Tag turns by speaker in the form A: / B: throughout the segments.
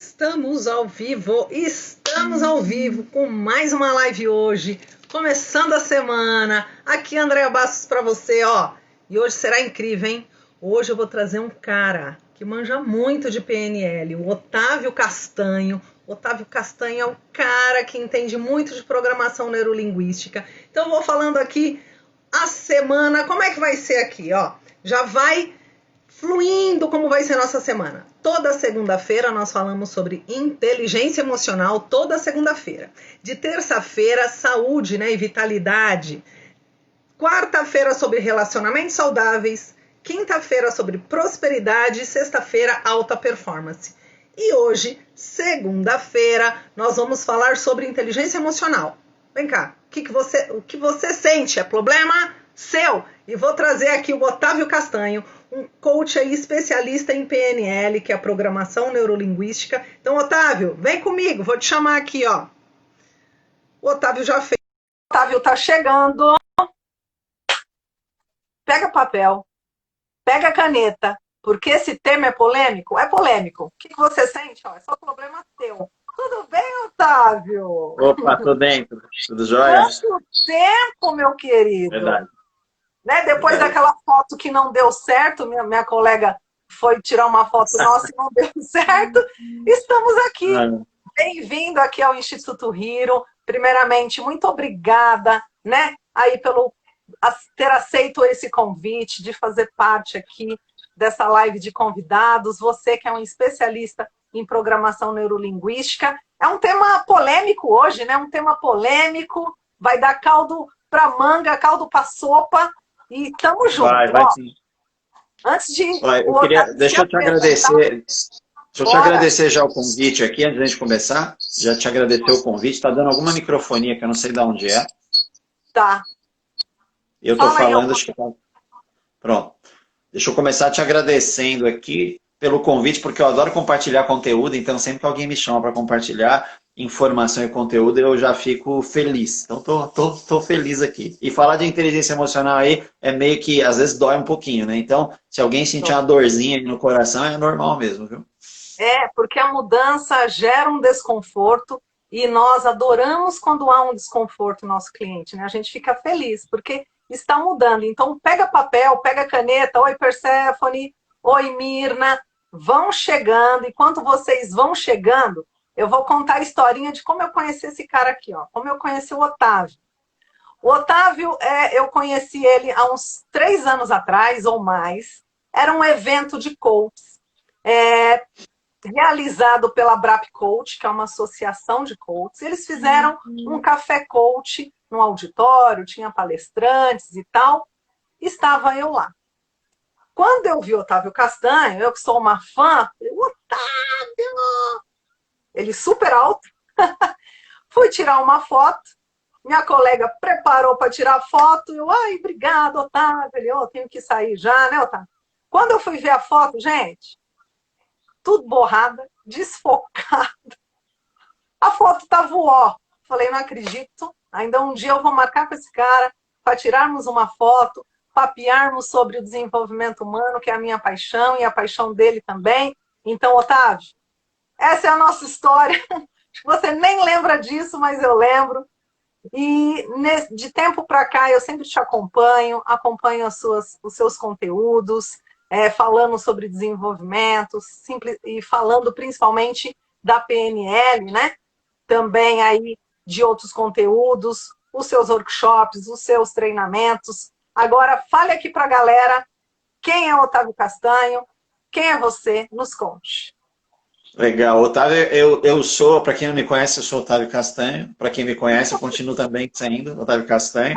A: Estamos ao vivo com mais uma live hoje, começando a semana. Aqui Andréa Bastos para você, ó. E hoje será incrível, hein? Hoje eu vou trazer um cara que manja muito de PNL, o Otávio Castanho. Otávio Castanho é o cara que entende muito de programação neurolinguística. Então eu vou falando aqui a semana, como é que vai ser aqui, ó. Já vai fluindo como vai ser nossa semana. Toda segunda-feira nós falamos sobre inteligência emocional, toda segunda-feira. De terça-feira, saúde, né, e vitalidade. Quarta-feira sobre relacionamentos saudáveis. Quinta-feira sobre prosperidade. Sexta-feira, alta performance. E hoje, segunda-feira, nós vamos falar sobre inteligência emocional. Vem cá, o que você sente é problema seu? E vou trazer aqui o Otávio Castanho, um coach aí especialista em PNL, que é a programação neurolinguística. Então, Otávio, vem comigo, vou te chamar aqui, ó. O Otávio já fez. O Otávio tá chegando. Pega papel, pega caneta, porque esse tema é polêmico? É polêmico. O que você sente? Ó, é só problema seu. Tudo bem, Otávio?
B: Opa, tô dentro. Tudo jóia?
A: Quanto tempo, meu querido?
B: Verdade.
A: Né? Depois daquela foto que não deu certo, minha colega foi tirar uma foto nossa e não deu certo. Estamos aqui. Bem-vindo aqui ao Instituto Hiro. Primeiramente, muito obrigada, né? Aí pelo ter aceito esse convite de fazer parte aqui dessa live de convidados. Você que é um especialista em programação neurolinguística. É um tema polêmico hoje, né? Um tema polêmico. Vai dar caldo para manga, caldo para sopa. E tamo junto.
B: Vai sim.
A: Antes de...
B: Deixa eu te agradecer. Deixa eu te agradecer já o convite aqui, antes de a gente começar. Já te agradecer o convite. Está dando alguma microfonia que eu não sei de onde é.
A: Tá.
B: Eu estou falando, acho que tá... Pronto. Deixa eu começar te agradecendo aqui pelo convite, porque eu adoro compartilhar conteúdo, então sempre que alguém me chama para compartilhar informação e conteúdo, eu já fico feliz. Então, tô feliz aqui. E falar de inteligência emocional aí é meio que, às vezes, dói um pouquinho, né? Então, se alguém sentir uma dorzinha aí no coração, é normal mesmo, viu?
A: É, porque a mudança gera um desconforto e nós adoramos quando há um desconforto no nosso cliente, né? A gente fica feliz, porque está mudando. Então, pega papel, pega caneta. Oi, Perséfone. Oi, Mirna. Vão chegando. Enquanto vocês vão chegando, eu vou contar a historinha de como eu conheci esse cara aqui, ó. Como eu conheci o Otávio. O Otávio, eu conheci ele há uns 3 anos atrás ou mais. Era um evento de coaches, realizado pela Brap Coach, que é uma associação de coaches. Eles fizeram um café coach no auditório, tinha palestrantes e tal. Estava eu lá. Quando eu vi o Otávio Castanho, eu que sou uma fã, falei, Otávio! Ele super alto. Fui tirar uma foto. Minha colega preparou para tirar foto. Eu, ai, obrigado, Otávio. Ele, tenho que sair já, né, Otávio? Quando eu fui ver a foto, gente, tudo borrada, desfocada. A foto tava ó. Falei, não acredito. Ainda um dia eu vou marcar com esse cara para tirarmos uma foto, papearmos sobre o desenvolvimento humano, que é a minha paixão e a paixão dele também. Então, Otávio, essa é a nossa história. Acho que você nem lembra disso, mas eu lembro. E de tempo para cá eu sempre te acompanho os seus conteúdos, falando sobre desenvolvimento, e falando principalmente da PNL, né? Também aí de outros conteúdos, os seus workshops, os seus treinamentos. Agora, fale aqui para a galera quem é o Otávio Castanho, quem é você, nos conte.
B: Legal. Otávio, eu sou, para quem não me conhece, eu sou Otávio Castanho. Para quem me conhece, eu continuo também sendo Otávio Castanho.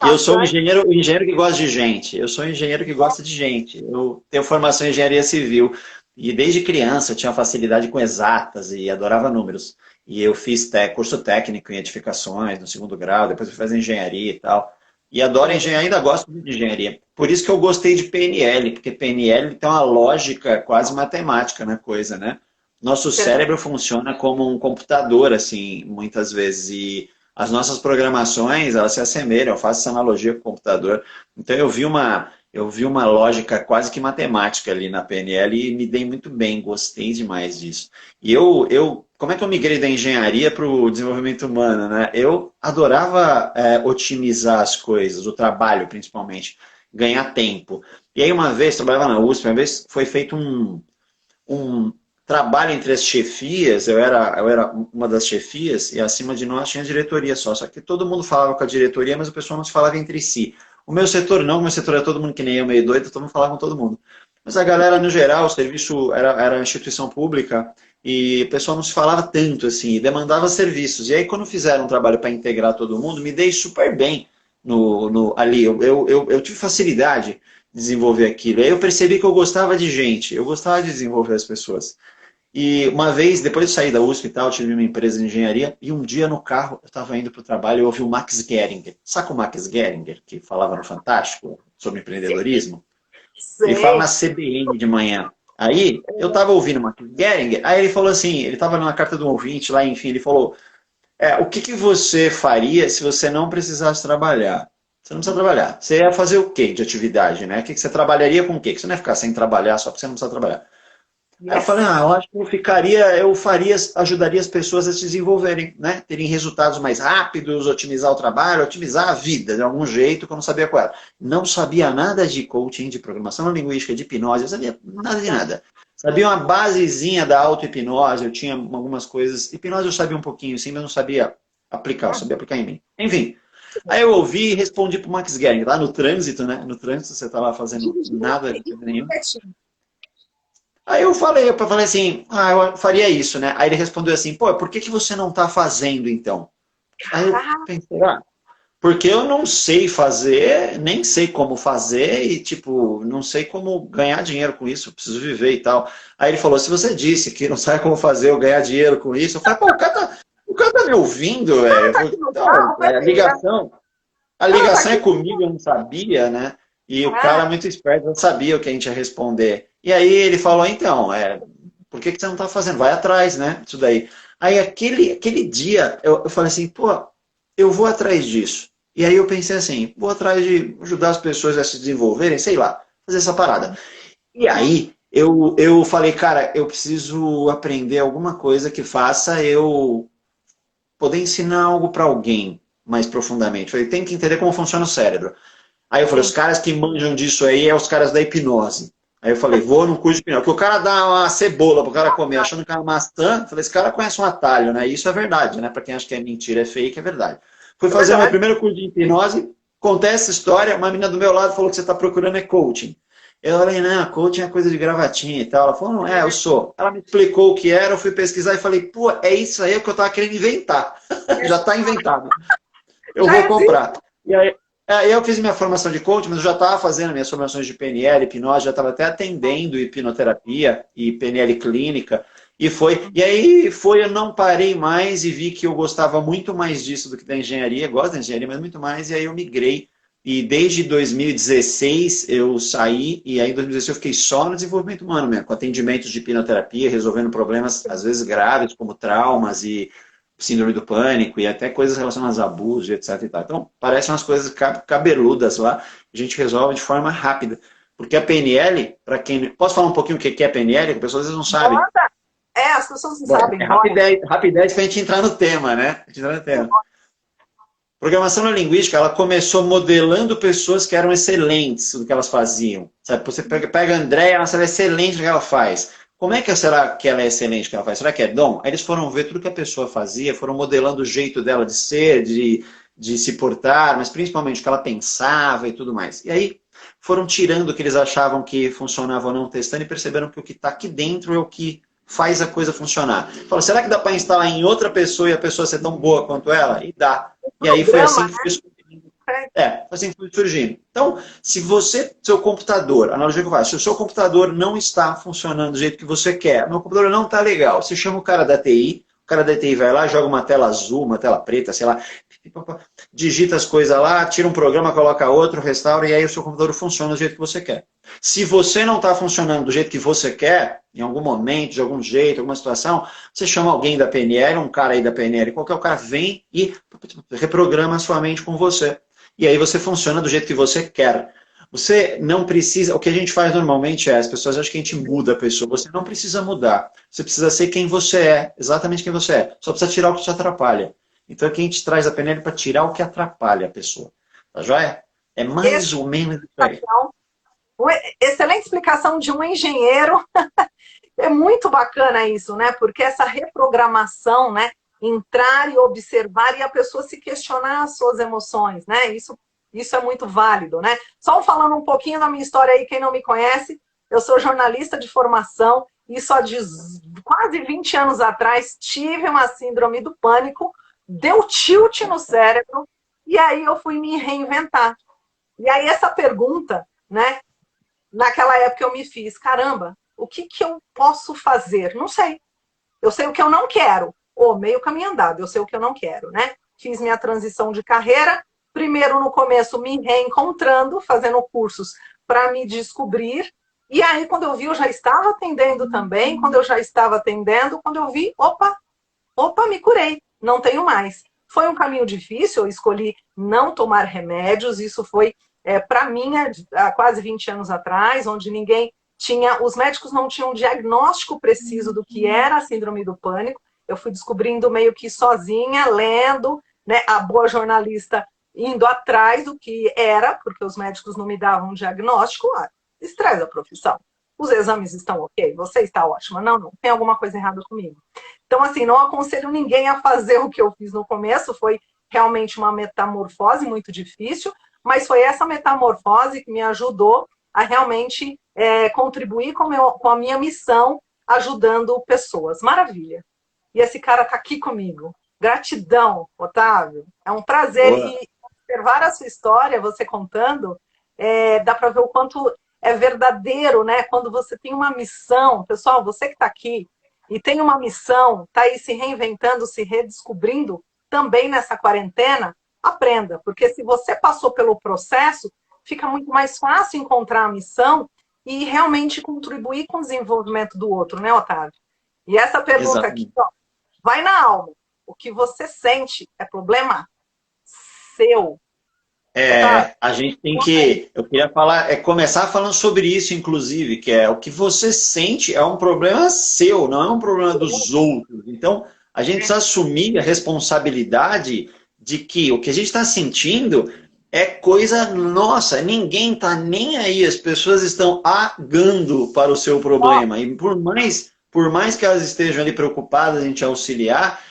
B: E eu sou um engenheiro que gosta de gente. Eu sou um engenheiro que gosta de gente. Eu tenho formação em engenharia civil. E desde criança eu tinha facilidade com exatas e adorava números. E eu fiz curso técnico em edificações no 2º grau, depois eu fiz engenharia e tal. E adoro engenharia, ainda gosto muito de engenharia. Por isso que eu gostei de PNL, porque PNL tem uma lógica quase matemática na coisa, né? Nosso cérebro funciona como um computador, assim, muitas vezes. E as nossas programações, elas se assemelham, eu faço essa analogia com o computador. Então, eu eu vi uma lógica quase que matemática ali na PNL e me dei muito bem, gostei demais disso. E como é que eu migrei da engenharia para o desenvolvimento humano, né? Eu adorava otimizar as coisas, o trabalho principalmente, ganhar tempo. E aí uma vez, trabalhava na USP, uma vez foi feito um trabalho entre as chefias, eu era uma das chefias, e acima de nós tinha diretoria só que todo mundo falava com a diretoria, mas o pessoal não se falava entre si. O meu setor não, o meu setor era todo mundo que nem eu, meio doido, todo mundo falava com todo mundo. Mas a galera, no geral, o serviço era instituição pública, e o pessoal não se falava tanto, assim, e demandava serviços. E aí, quando fizeram um trabalho para integrar todo mundo, me dei super bem ali. Eu tive facilidade de desenvolver aquilo. E aí eu percebi que eu gostava de gente, eu gostava de desenvolver as pessoas. E uma vez, depois de sair da USP e tal, tive uma empresa de engenharia, e um dia no carro, eu estava indo para o trabalho e eu ouvi o Max Geringer. Sabe o Max Geringer, que falava no Fantástico sobre empreendedorismo? Ele fala na CBN de manhã. Aí, eu estava ouvindo o Max Geringer, aí ele falou assim, ele estava numa carta do ouvinte lá, enfim, ele falou, o que você faria se você não precisasse trabalhar? Você não precisa trabalhar. Você ia fazer o quê de atividade, né? O que você trabalharia com o quê? Que você não ia ficar sem trabalhar só porque você não precisa trabalhar. Aí eu falei, eu acho que ajudaria as pessoas a se desenvolverem, né? Terem resultados mais rápidos, otimizar o trabalho, otimizar a vida de algum jeito que eu não sabia qual era. Não sabia nada de coaching, de programação linguística, de hipnose, eu sabia nada de nada. Sabia uma basezinha da auto-hipnose, eu tinha algumas coisas. Hipnose eu sabia um pouquinho, sim, mas não sabia aplicar, eu sabia aplicar em mim. Enfim, aí eu ouvi e respondi pro Max Gering, lá no trânsito, né? No trânsito você tá lá fazendo nada de nenhum. Aí eu falei assim, eu faria isso, né? Aí ele respondeu assim, por que você não está fazendo então? Aí eu pensei, porque eu não sei fazer, nem sei como fazer e, tipo, não sei como ganhar dinheiro com isso, preciso viver e tal. Aí ele falou, se você disse que não sabe como fazer ou ganhar dinheiro com isso, eu falei, o cara tá me ouvindo, velho. A ligação é comigo, eu não sabia, né? E o cara muito esperto, não sabia o que a gente ia responder. E aí ele falou, então, por que você não está fazendo? Vai atrás, né? Isso daí. Aí aquele dia, eu falei assim, eu vou atrás disso. E aí eu pensei assim, vou atrás de ajudar as pessoas a se desenvolverem, sei lá, fazer essa parada. E aí eu falei, cara, eu preciso aprender alguma coisa que faça eu poder ensinar algo para alguém mais profundamente. Eu falei, tem que entender como funciona o cérebro. Aí eu falei, os caras que manjam disso aí é os caras da hipnose. Aí eu falei, vou no curso de hipnose. Porque o cara dá uma cebola pro cara comer, achando que é uma maçã. Eu falei, esse cara conhece um atalho, né? E isso é verdade, né? Para quem acha que é mentira, é fake, é verdade. Fui fazer o meu primeiro curso de hipnose, contei essa história, uma menina do meu lado falou que você está procurando coaching. Eu falei, não, coaching é coisa de gravatinha e tal. Ela falou, não, eu sou. Ela me explicou o que era, eu fui pesquisar e falei, é isso aí que eu estava querendo inventar. Já está inventado. Eu vou comprar. E aí eu fiz minha formação de coaching, mas eu já estava fazendo minhas formações de PNL, hipnose, já estava até atendendo hipnoterapia e PNL clínica. E aí eu não parei mais e vi que eu gostava muito mais disso do que da engenharia. Gosto da engenharia, mas muito mais. E aí eu migrei. E desde 2016 eu saí, e aí em 2016 eu fiquei só no desenvolvimento humano mesmo, com atendimentos de hipnoterapia, resolvendo problemas às vezes graves, como traumas e síndrome do pânico, e até coisas relacionadas a abuso, etc. E tal. Então, parecem umas coisas cabeludas lá, a gente resolve de forma rápida. Porque a PNL, para quem... Posso falar um pouquinho o que é PNL? Que as pessoas às vezes não sabem.
A: As pessoas não sabem.
B: Rapidez para a gente entrar no tema, né? Programação linguística, ela começou modelando pessoas que eram excelentes no que elas faziam. Sabe? Você pega a Andréia, ela é excelente no que ela faz. Como é que será que ela é excelente no que ela faz? Será que é dom? Aí eles foram ver tudo que a pessoa fazia, foram modelando o jeito dela de ser, de se portar, mas principalmente o que ela pensava e tudo mais. E aí foram tirando o que eles achavam que funcionava ou não, testando e perceberam que o que está aqui dentro é o que faz a coisa funcionar. Fala, será que dá para instalar em outra pessoa e a pessoa ser tão boa quanto ela? E dá. E aí foi assim que foi surgindo. Foi assim que foi surgindo. Então, se seu computador, a analogia que eu faço, se o seu computador não está funcionando do jeito que você quer, meu computador não está legal, você chama o cara da TI, o cara da TI vai lá, joga uma tela azul, uma tela preta, sei lá, digita as coisas lá, tira um programa, coloca outro, restaura, e aí o seu computador funciona do jeito que você quer. Se você não está funcionando do jeito que você quer, em algum momento, de algum jeito, alguma situação, você chama alguém da PNL, um cara aí da PNL, qualquer cara vem e reprograma a sua mente com você. E aí você funciona do jeito que você quer. Você não precisa... O que a gente faz normalmente é, as pessoas acham que a gente muda a pessoa. Você não precisa mudar. Você precisa ser quem você é, exatamente quem você é. Só precisa tirar o que te atrapalha. Então aqui a gente traz a PNL para tirar o que atrapalha a pessoa. Tá joia? É mais ou menos isso aí.
A: Excelente explicação de um engenheiro. É muito bacana isso, né? Porque essa reprogramação, né? Entrar e observar e a pessoa se questionar as suas emoções, né? Isso é muito válido, né? Só falando um pouquinho da minha história aí, quem não me conhece, eu sou jornalista de formação e só de quase 20 anos atrás tive uma síndrome do pânico, deu tilt no cérebro e aí eu fui me reinventar. E aí essa pergunta, né? Naquela época eu me fiz, caramba, o que eu posso fazer? Não sei. Eu sei o que eu não quero. Ou meio caminho andado, eu sei o que eu não quero, né? Fiz minha transição de carreira, primeiro no começo me reencontrando, fazendo cursos para me descobrir. E aí, quando eu vi, eu já estava atendendo também. Quando eu já estava atendendo, quando eu vi, opa, me curei, não tenho mais. Foi um caminho difícil, eu escolhi não tomar remédios, isso foi para mim há quase 20 anos atrás, onde ninguém tinha, os médicos não tinham um diagnóstico preciso do que era a síndrome do pânico. Eu fui descobrindo meio que sozinha, lendo, né, a boa jornalista indo atrás do que era, porque os médicos não me davam um diagnóstico. Estresse da profissão. Os exames estão ok? Você está ótima? Não, tem alguma coisa errada comigo. Então, assim, não aconselho ninguém a fazer o que eu fiz no começo, foi realmente uma metamorfose muito difícil, mas foi essa metamorfose que me ajudou a realmente contribuir com a minha missão, ajudando pessoas. Maravilha. E esse cara está aqui comigo. Gratidão, Otávio. É um prazer.
B: Boa.
A: E observar a sua história, você contando, dá para ver o quanto é verdadeiro, né? Quando você tem uma missão. Pessoal, você que está aqui e tem uma missão, está aí se reinventando, se redescobrindo, também nessa quarentena, aprenda. Porque se você passou pelo processo, fica muito mais fácil encontrar a missão e realmente contribuir com o desenvolvimento do outro, né, Otávio? E essa pergunta aqui, ó, vai na alma. O que você sente é problema seu.
B: A gente tem que, eu queria falar, começar falando sobre isso, inclusive, que é o que você sente é um problema seu, não é um problema dos outros. Então, a gente precisa assumir a responsabilidade de que o que a gente está sentindo é coisa nossa, ninguém está nem aí, as pessoas estão agando para o seu problema. E por mais que elas estejam ali preocupadas em te auxiliar,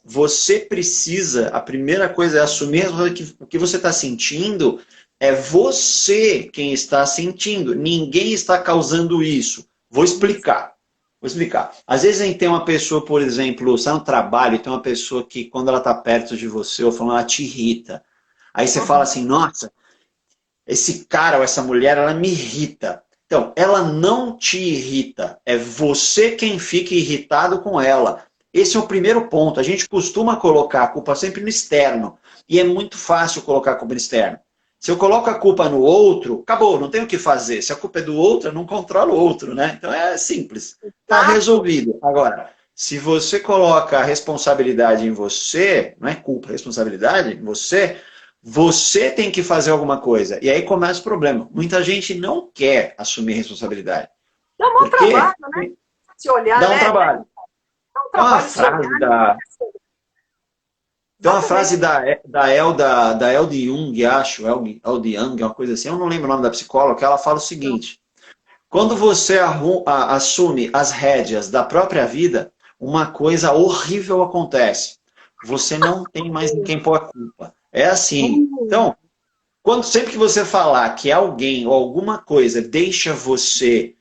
B: você precisa, a primeira coisa é assumir que o que você está sentindo é você quem está sentindo, ninguém está causando isso. Vou explicar. Às vezes a gente tem uma pessoa, por exemplo, está no trabalho, tem uma pessoa que quando ela está perto de você, ou falando, ela te irrita. Aí você fala assim, nossa, esse cara ou essa mulher, ela me irrita. Então, ela não te irrita, é você quem fica irritado com ela. Esse é o primeiro ponto. A gente costuma colocar a culpa sempre no externo. E é muito fácil colocar a culpa no externo. Se eu coloco a culpa no outro, acabou, não tem o que fazer. Se a culpa é do outro, eu não controlo o outro, né? Então é simples. Está resolvido. Agora, se você coloca a responsabilidade em você, não é culpa, é responsabilidade em você, você tem que fazer alguma coisa. E aí começa o problema. Muita gente não quer assumir responsabilidade.
A: Dá um trabalho, né? Se olhar,
B: dá um trabalho. Tem uma frase da Elda Jung, acho, Elda Jung, uma coisa assim, eu não lembro o nome da psicóloga, que ela fala o seguinte: quando você assume as rédeas da própria vida, uma coisa horrível acontece. Você não tem mais em quem pôr a culpa. É assim. Então, sempre que você falar que alguém ou alguma coisa deixa você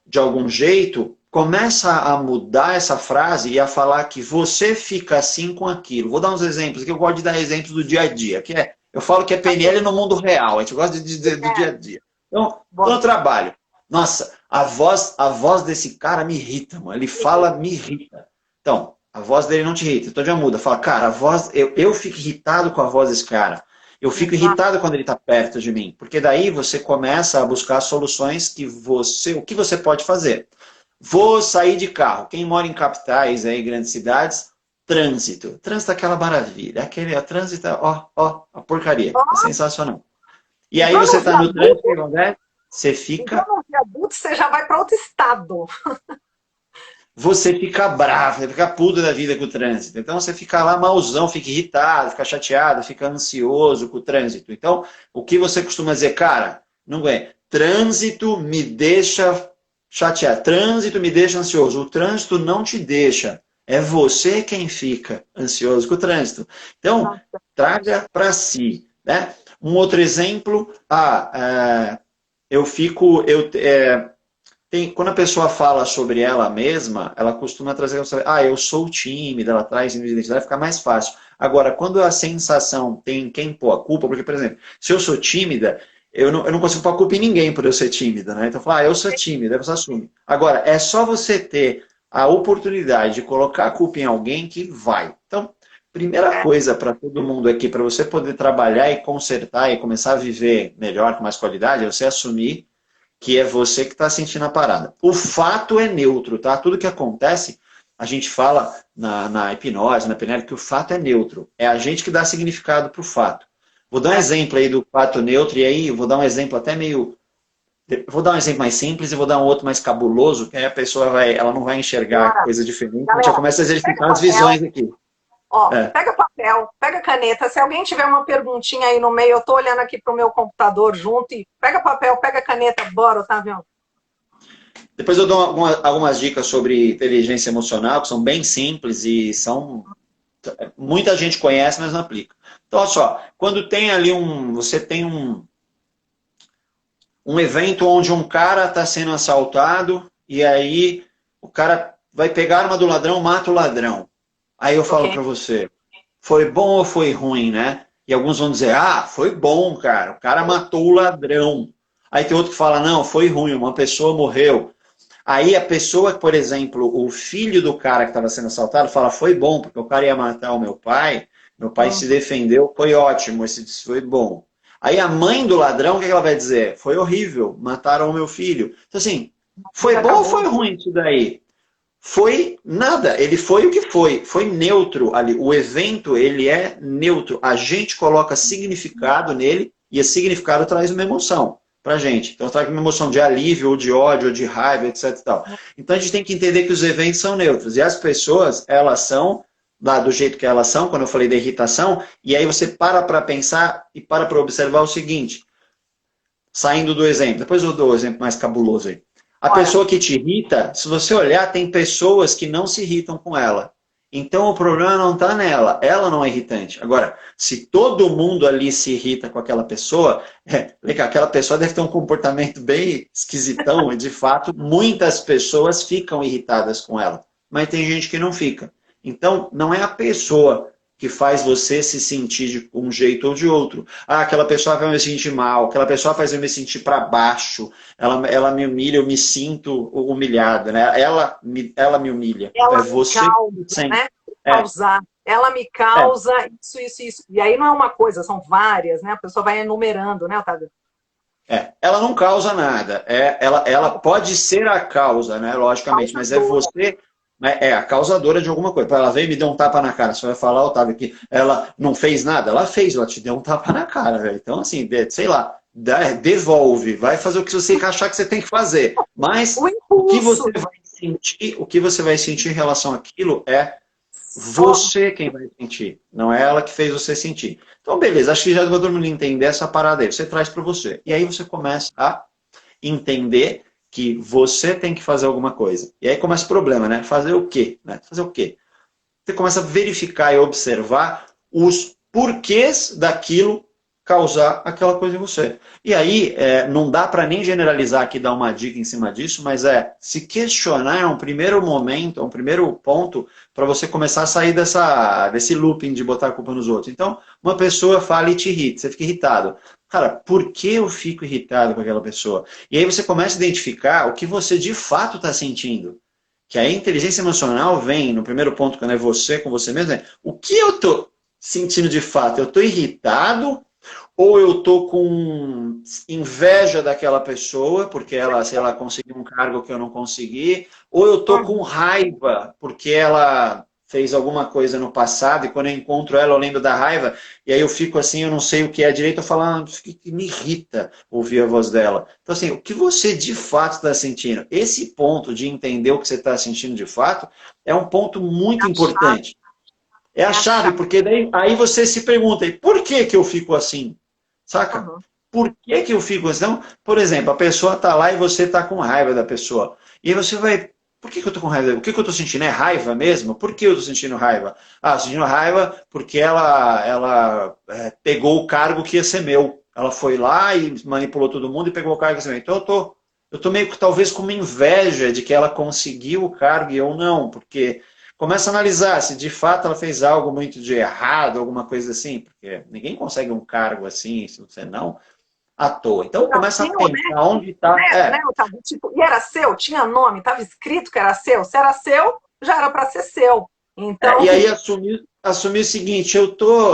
B: de algum jeito, começa a mudar essa frase e a falar que você fica assim com aquilo. Vou dar uns exemplos, que eu gosto de dar exemplos do dia a dia. Eu falo que é PNL no mundo real, a gente gosta de dizer do dia a dia. Então, no trabalho, nossa, a voz desse cara me irrita, mano. Ele fala, me irrita. Então, a voz dele não te irrita, então já muda. Fala, cara, a voz, eu fico irritado com a voz desse cara. Eu fico irritado quando ele está perto de mim. Porque daí você começa a buscar soluções o que você pode fazer. Vou sair de carro. Quem mora em capitais, grandes cidades, trânsito. Trânsito é aquela maravilha. Trânsito, a porcaria. É sensacional. E aí
A: Entrou
B: você
A: no
B: está no trânsito,
A: viaduto,
B: né? Você fica
A: entrou no viaduto, você já vai para outro estado.
B: você fica bravo, você fica puto da vida com o trânsito. Então você fica lá malzão, fica irritado, fica chateado, fica ansioso com o trânsito. Então, o que você costuma dizer, cara, não é, trânsito me deixa chateado, trânsito me deixa ansioso. O trânsito não te deixa, é você quem fica ansioso com o trânsito. Então, traga para si, né? Um outro exemplo, eu fico, quando a pessoa fala sobre ela mesma, ela costuma trazer, eu sou tímida, ela traz identidade, fica mais fácil. Agora, quando a sensação tem quem pôr a culpa, porque, por exemplo, se eu sou tímida, eu não consigo pôr a culpa em ninguém por eu ser tímida, né? Então, falar, eu sou tímida, aí você assume. Agora, é só você ter a oportunidade de colocar a culpa em alguém que vai. Então, primeira coisa para todo mundo aqui, para você poder trabalhar e consertar e começar a viver melhor, com mais qualidade, é você assumir que é você que está sentindo a parada. O fato é neutro, tá? Tudo que acontece, a gente fala na hipnose, na PNL, que o fato é neutro. É a gente que dá significado para o fato. Vou dar um exemplo aí do fato neutro, e aí vou dar um exemplo até meio... Vou dar um exemplo mais simples e vou dar um outro mais cabuloso, que aí a pessoa ela não vai enxergar coisa diferente, a gente já
A: Galera,
B: começa a
A: pega
B: exercitar as
A: papel,
B: visões aqui.
A: ó, pega papel, pega caneta. Se alguém tiver uma perguntinha aí no meio, eu tô olhando aqui pro meu computador junto e pega papel, pega caneta, bora, Otávio.
B: Depois eu dou algumas dicas sobre inteligência emocional, que são bem simples e muita gente conhece, mas não aplica. Então, olha só, quando tem ali você tem um evento onde um cara está sendo assaltado e aí o cara vai pegar a arma do ladrão, mata o ladrão. Aí eu falo para você, foi bom ou foi ruim, né? E alguns vão dizer, foi bom, cara, o cara matou o ladrão. Aí tem outro que fala, não, foi ruim, uma pessoa morreu. Aí a pessoa, por exemplo, o filho do cara que estava sendo assaltado fala, foi bom, porque o cara ia matar o meu pai se defendeu, foi ótimo, esse foi bom. Aí a mãe do ladrão, o que ela vai dizer? Foi horrível, mataram o meu filho. Então assim, foi bom ou foi ruim isso daí? Foi nada, ele foi o que foi neutro ali. O evento, ele é neutro. A gente coloca significado nele e esse significado traz uma emoção pra gente. Então traz uma emoção de alívio, ou de ódio, ou de raiva, etc e tal. Então a gente tem que entender que os eventos são neutros. E as pessoas, elas são lá do jeito que elas são, quando eu falei da irritação, e aí você para pensar e para observar o seguinte, saindo do exemplo, depois eu dou o exemplo mais cabuloso aí. A pessoa que te irrita, se você olhar, tem pessoas que não se irritam com ela. Então o problema não está nela, ela não é irritante. Agora, se todo mundo ali se irrita com aquela pessoa, aquela pessoa deve ter um comportamento bem esquisitão, e de fato, muitas pessoas ficam irritadas com ela. Mas tem gente que não fica. Então, não é a pessoa que faz você se sentir de um jeito ou de outro. Aquela pessoa faz eu me sentir mal, aquela pessoa faz eu me sentir para baixo, ela me humilha, eu me sinto humilhado, né? Ela me humilha.
A: Ela
B: é você
A: me causa, né? Causar. Ela me causa isso. E aí não é uma coisa, são várias, né? A pessoa vai enumerando, né, Otávio?
B: Ela não causa nada. Ela pode ser a causa, né? Logicamente, mas é você... É a causadora de alguma coisa. Ela veio e me deu um tapa na cara. Você vai falar, Otávio, que ela não fez nada? Ela fez, ela te deu um tapa na cara, velho. Então, assim, sei lá, devolve, vai fazer o que você achar que você tem que fazer. Mas o que você vai sentir em relação àquilo é você quem vai sentir, não é ela que fez você sentir. Então, beleza, acho que já vai todo mundo entender essa parada aí. Você traz para você. E aí você começa a entender que você tem que fazer alguma coisa. E aí começa o problema, né? Fazer o quê? Fazer o quê? Você começa a verificar e observar os porquês daquilo causar aquela coisa em você. E aí, não dá para nem generalizar aqui, dar uma dica em cima disso, mas se questionar é um primeiro momento, é um primeiro ponto para você começar a sair desse looping de botar a culpa nos outros. Então, uma pessoa fala e te irrita, você fica irritado. Cara, por que eu fico irritado com aquela pessoa? E aí você começa a identificar o que você de fato está sentindo. Que a inteligência emocional vem, no primeiro ponto, quando é você com você mesmo, o que eu estou sentindo de fato? Eu estou irritado ou eu estou com inveja daquela pessoa, porque ela, sei lá, conseguiu um cargo que eu não consegui, ou eu estou com raiva, porque ela fez alguma coisa no passado, e quando eu encontro ela, eu lembro da raiva, e aí eu fico assim, eu não sei o que é direito, eu falo, que me irrita ouvir a voz dela. Então, assim, o que você de fato está sentindo? Esse ponto de entender o que você está sentindo de fato é um ponto muito importante. É a chave, porque daí, aí você se pergunta, e por que que eu fico assim? Saca?
A: Uhum.
B: Por que que eu fico assim? Então, por exemplo, a pessoa está lá e você está com raiva da pessoa. E aí você vai, por que que eu estou com raiva? O que que eu estou sentindo? É raiva mesmo? Por que eu estou sentindo raiva? Ah, estou sentindo raiva porque ela pegou o cargo que ia ser meu. Ela foi lá e manipulou todo mundo e pegou o cargo que ia ser meu. Então eu tô meio que talvez com uma inveja de que ela conseguiu o cargo e eu não, porque começa a analisar se de fato ela fez algo muito de errado, alguma coisa assim, porque ninguém consegue um cargo assim se você não à toa. Então começa a
A: Nasceu, né?
B: pensar onde está.
A: Né, Otávio? Tipo, e era seu, tinha nome, estava escrito que era seu. Se era seu, já era para ser seu. Então,
B: E aí assumir o seguinte,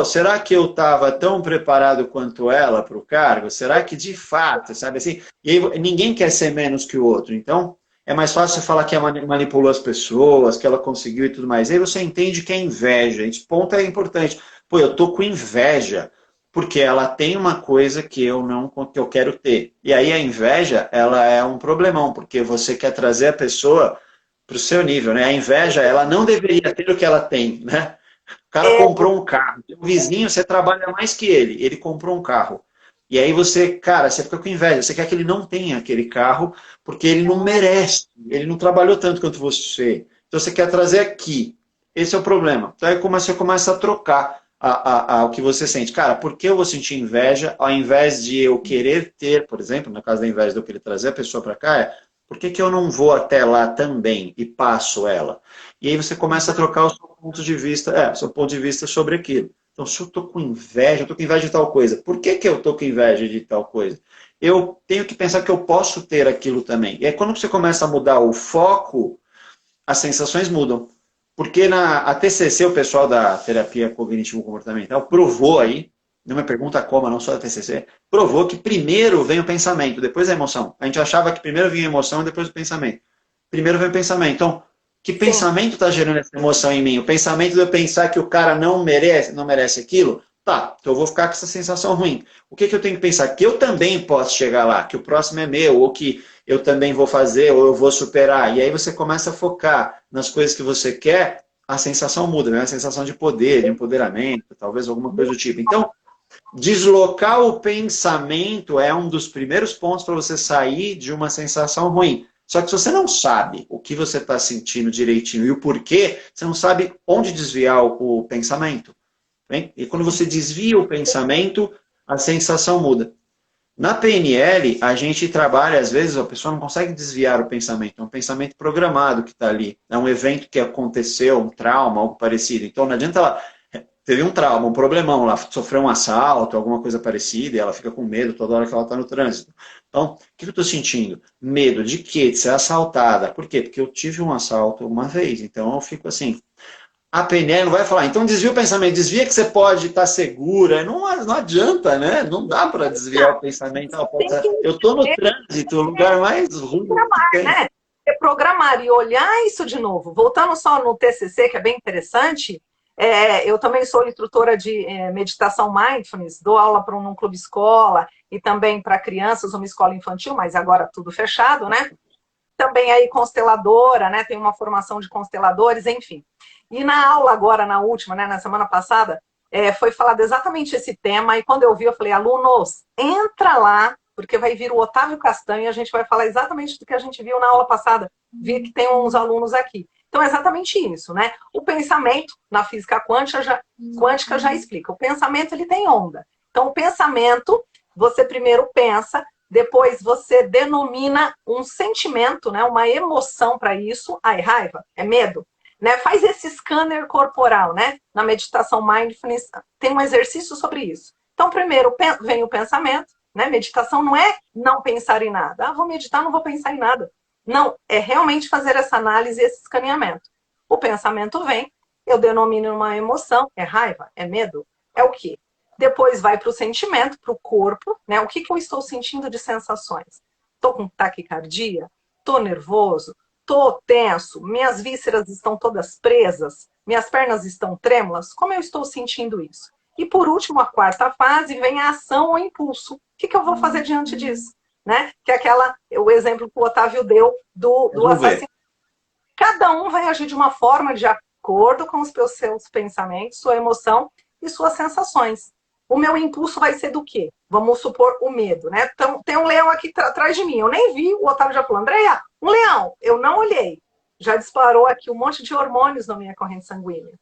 B: será que eu estava tão preparado quanto ela para o cargo? Será que de fato, sabe assim? E aí, ninguém quer ser menos que o outro. Então, é mais fácil você falar que ela manipulou as pessoas, que ela conseguiu e tudo mais. Aí você entende que é inveja. Esse ponto é importante. Pô, eu tô com inveja porque ela tem uma coisa que eu não que eu quero ter. E aí a inveja, ela é um problemão, porque você quer trazer a pessoa para o seu nível, né? A inveja, ela não deveria ter o que ela tem, né? O cara comprou um carro, o vizinho, você trabalha mais que ele comprou um carro. E aí você, cara, você fica com inveja, você quer que ele não tenha aquele carro, porque ele não merece, ele não trabalhou tanto quanto você. Então você quer trazer aqui. Esse é o problema. Então aí você começa a trocar o que você sente. Cara, por que eu vou sentir inveja ao invés de eu querer ter, por exemplo, no caso da inveja de eu querer trazer a pessoa para cá, por que que eu não vou até lá também e passo ela? E aí você começa a trocar o seu ponto de vista sobre aquilo. Então, se eu estou com inveja, eu estou com inveja de tal coisa. Por que que eu estou com inveja de tal coisa? Eu tenho que pensar que eu posso ter aquilo também. E aí, quando você começa a mudar o foco, as sensações mudam. Porque a TCC, o pessoal da terapia cognitivo-comportamental, provou aí, não me pergunta como, não só da TCC, provou que primeiro vem o pensamento, depois a emoção. A gente achava que primeiro vinha a emoção e depois o pensamento. Primeiro vem o pensamento. Então, que pensamento está gerando essa emoção em mim? O pensamento de eu pensar que o cara não merece aquilo? Tá, então eu vou ficar com essa sensação ruim. O que, que eu tenho que pensar? Que eu também posso chegar lá, que o próximo é meu, ou que eu também vou fazer, ou eu vou superar. E aí você começa a focar nas coisas que você quer, a sensação muda, né? A sensação de poder, de empoderamento, talvez alguma coisa do tipo. Então, deslocar o pensamento é um dos primeiros pontos para você sair de uma sensação ruim. Só que se você não sabe o que você está sentindo direitinho e o porquê, você não sabe onde desviar o pensamento. Bem? E quando você desvia o pensamento, a sensação muda. Na PNL, a gente trabalha, às vezes, a pessoa não consegue desviar o pensamento. É um pensamento programado que está ali. É um evento que aconteceu, um trauma, algo parecido. Então, não adianta ela teve um trauma, um problemão lá, sofreu um assalto, alguma coisa parecida, e ela fica com medo toda hora que ela está no trânsito. Então, o que eu estou sentindo? Medo de quê? De ser assaltada. Por quê? Porque eu tive um assalto uma vez, então eu fico assim. A PNL não vai falar, então desvia o pensamento, desvia que você pode estar segura. Não adianta, né? Não dá para desviar o pensamento. Eu estou no trânsito, o lugar mais ruim que tem.
A: né? Programar e olhar isso de novo. Voltando só no TCC, que é bem interessante, eu também sou instrutora de meditação mindfulness, dou aula para um clube escola e também para crianças, uma escola infantil, mas agora tudo fechado, né? Também aí consteladora, né? Tem uma formação de consteladores, enfim. E na aula agora, na última, né, na semana passada, foi falado exatamente esse tema, e quando eu vi, eu falei, alunos, entra lá, porque vai vir o Otávio Castanho, e a gente vai falar exatamente do que a gente viu na aula passada. Vi que tem uns alunos aqui. Então, é exatamente isso, né? O pensamento, na física quântica já explica. O pensamento, ele tem onda. Então, o pensamento, você primeiro pensa, depois você denomina um sentimento, né? Uma emoção para isso. Ai, raiva, é medo. Né? Faz esse scanner corporal, né? Na meditação mindfulness, tem um exercício sobre isso. Então, primeiro vem o pensamento, né? Meditação não é não pensar em nada. Ah, vou meditar, não vou pensar em nada. Não, é realmente fazer essa análise, esse escaneamento. O pensamento vem, eu denomino uma emoção, é raiva, é medo, é o quê? Depois vai para o sentimento, para o corpo, né? O que eu estou sentindo de sensações? Estou com taquicardia? Estou nervoso? Estou tenso? Minhas vísceras estão todas presas? Minhas pernas estão trêmulas? Como eu estou sentindo isso? E por último, a quarta fase, vem a ação ou impulso. O que eu vou fazer diante disso? Né? Que é o exemplo que o Otávio deu do assassinato. Cada um vai agir de uma forma de acordo com os seus pensamentos, sua emoção e suas sensações. O meu impulso vai ser do quê? Vamos supor o medo, né? Então, tem um leão aqui atrás de mim. Eu nem vi, o Otávio já falou, Andréia, um leão. Eu não olhei. Já disparou aqui um monte de hormônios na minha corrente sanguínea.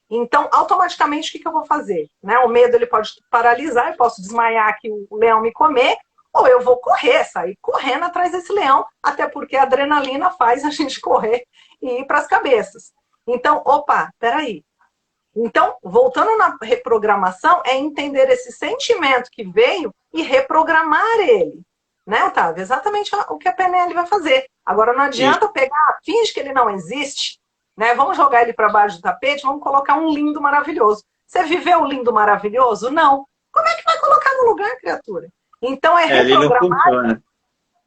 A: Então, automaticamente, o que eu vou fazer? Né? O medo ele pode paralisar, eu posso desmaiar que o leão me comer, ou eu vou correr, sair correndo atrás desse leão, até porque a adrenalina faz a gente correr e ir para as cabeças. Então, opa, peraí. Então, voltando na reprogramação, é entender esse sentimento que veio e reprogramar ele. Né, Otávio? Exatamente o que a PNL vai fazer. Agora, não adianta pegar, finge que ele não existe, né? Vamos jogar ele para baixo do tapete, vamos colocar um lindo maravilhoso. Você viveu lindo maravilhoso? Não. Como é que vai colocar no lugar, criatura? Então, é reprogramar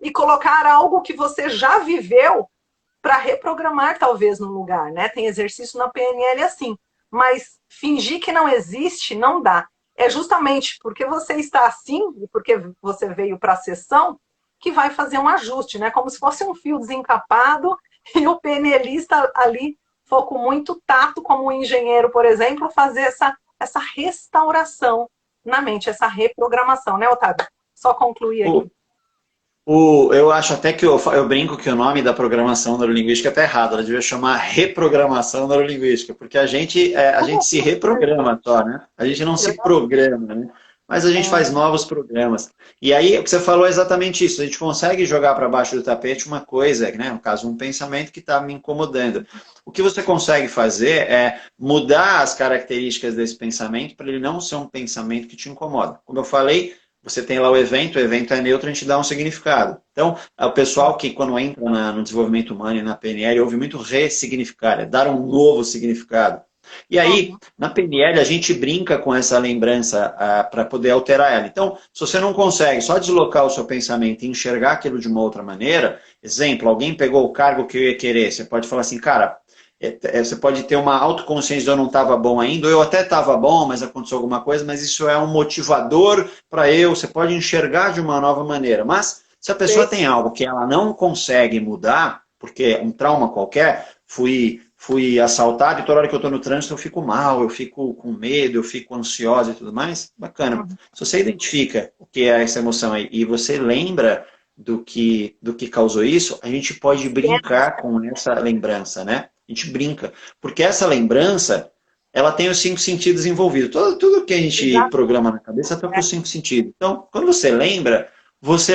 A: e colocar algo que você já viveu para reprogramar, talvez, no lugar. Né? Tem exercício na PNL assim. Mas fingir que não existe não dá. É justamente porque você está assim, e porque você veio para a sessão, que vai fazer um ajuste, né? Como se fosse um fio desencapado e o PNLista ali, foco muito tato, como o engenheiro, por exemplo, fazer essa restauração na mente, essa reprogramação, né, Otávio? Só concluir aqui.
B: Eu acho até que eu brinco que o nome da programação neurolinguística está errado. Ela devia chamar reprogramação neurolinguística, porque a gente se reprograma só, né? A gente não se programa, né? Mas a gente faz novos programas. E aí, o que você falou é exatamente isso. A gente consegue jogar para baixo do tapete uma coisa, né? No caso, um pensamento que está me incomodando. O que você consegue fazer é mudar as características desse pensamento para ele não ser um pensamento que te incomoda. Como eu falei, você tem lá o evento é neutro, a gente dá um significado. Então, o pessoal que quando entra no desenvolvimento humano e na PNL, ouve muito ressignificar, dar um novo significado. E aí, na PNL, a gente brinca com essa lembrança para poder alterar ela. Então, se você não consegue só deslocar o seu pensamento e enxergar aquilo de uma outra maneira, exemplo, alguém pegou o cargo que eu ia querer, você pode falar assim, cara, você pode ter uma autoconsciência de eu não estava bom ainda, ou eu até estava bom, mas aconteceu alguma coisa, mas isso é um motivador para você pode enxergar de uma nova maneira. Mas se a pessoa tem algo que ela não consegue mudar, porque é um trauma qualquer, fui assaltado e toda hora que eu estou no trânsito eu fico mal, eu fico com medo, eu fico ansiosa e tudo mais, bacana. Se você identifica o que é essa emoção aí e você lembra do que causou isso, a gente pode brincar com essa lembrança, né? A gente brinca. Porque essa lembrança, ela tem os 5 sentidos envolvidos. Tudo que a gente programa na cabeça está com os 5 sentidos. Então, quando você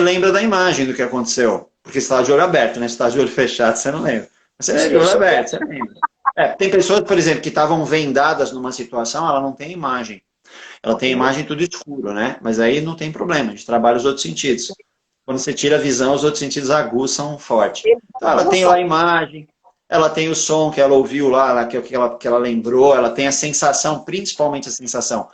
B: lembra da imagem do que aconteceu. Porque você está de olho aberto, né? Se está de olho fechado, você não lembra. Mas você de olho aberto, você lembra. Tem pessoas, por exemplo, que estavam vendadas numa situação, ela não tem imagem. Ela tem imagem tudo escuro, né? Mas aí não tem problema, a gente trabalha os outros sentidos. Quando você tira a visão, os outros sentidos aguçam forte. Então, ela tem lá a imagem, ela tem o som que ela ouviu lá, que ela lembrou, ela tem a sensação, principalmente a sensação,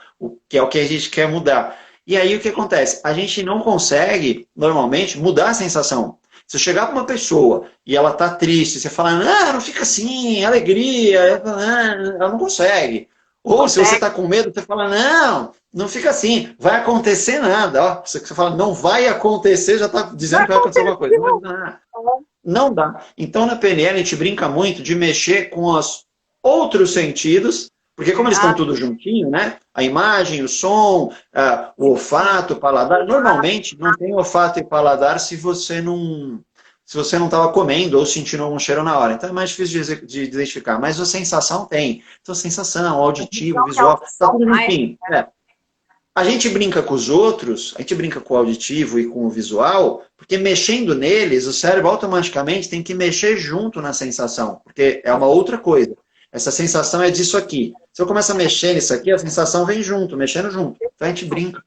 B: que é o que a gente quer mudar. E aí o que acontece? A gente não consegue, normalmente, mudar a sensação. Se eu chegar para uma pessoa e ela está triste, você fala, não fica assim, alegria, ela não consegue. Ou se você está com medo, você fala, não fica assim, vai acontecer nada. Ó, você fala, não vai acontecer, já está dizendo que vai acontecer alguma coisa. Não dá. Então, na PNL, a gente brinca muito de mexer com os outros sentidos, porque como eles estão tudo juntinho, né? A imagem, o som, o olfato, o paladar. Normalmente, não tem olfato e paladar se você não estava comendo ou sentindo algum cheiro na hora. Então, é mais difícil de identificar. Mas a sensação tem. Então, sensação, auditivo, visual, está tudo juntinho. A gente brinca com os outros, a gente brinca com o auditivo e com o visual, porque mexendo neles, o cérebro automaticamente tem que mexer junto na sensação, porque é uma outra coisa. Essa sensação é disso aqui. Se eu começar a mexer nisso aqui, a sensação vem junto, mexendo junto. Então a gente brinca.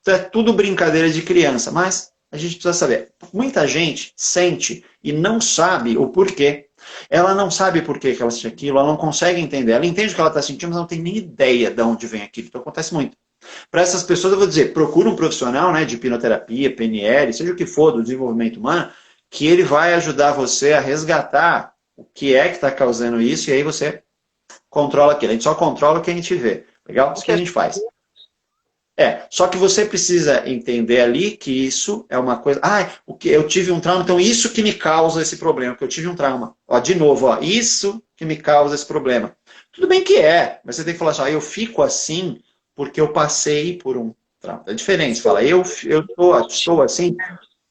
B: Então é tudo brincadeira de criança, mas a gente precisa saber. Muita gente sente e não sabe o porquê. Ela não sabe por que ela sente aquilo, ela não consegue entender. Ela entende o que ela está sentindo, mas não tem nem ideia de onde vem aquilo. Então acontece muito. Para essas pessoas, eu vou dizer, procura um profissional, né, de hipnoterapia, PNL, seja o que for, do desenvolvimento humano, que ele vai ajudar você a resgatar o que é que está causando isso, e aí você controla aquilo. A gente só controla o que a gente vê. Legal? Isso que a gente faz. Só que você precisa entender ali que isso é uma coisa... o que eu tive um trauma, então isso que me causa esse problema, porque eu tive um trauma. Ó, de novo, ó, isso que me causa esse problema. Tudo bem que mas você tem que falar assim, eu fico assim porque eu passei por um trauma. É diferente, você fala, eu estou assim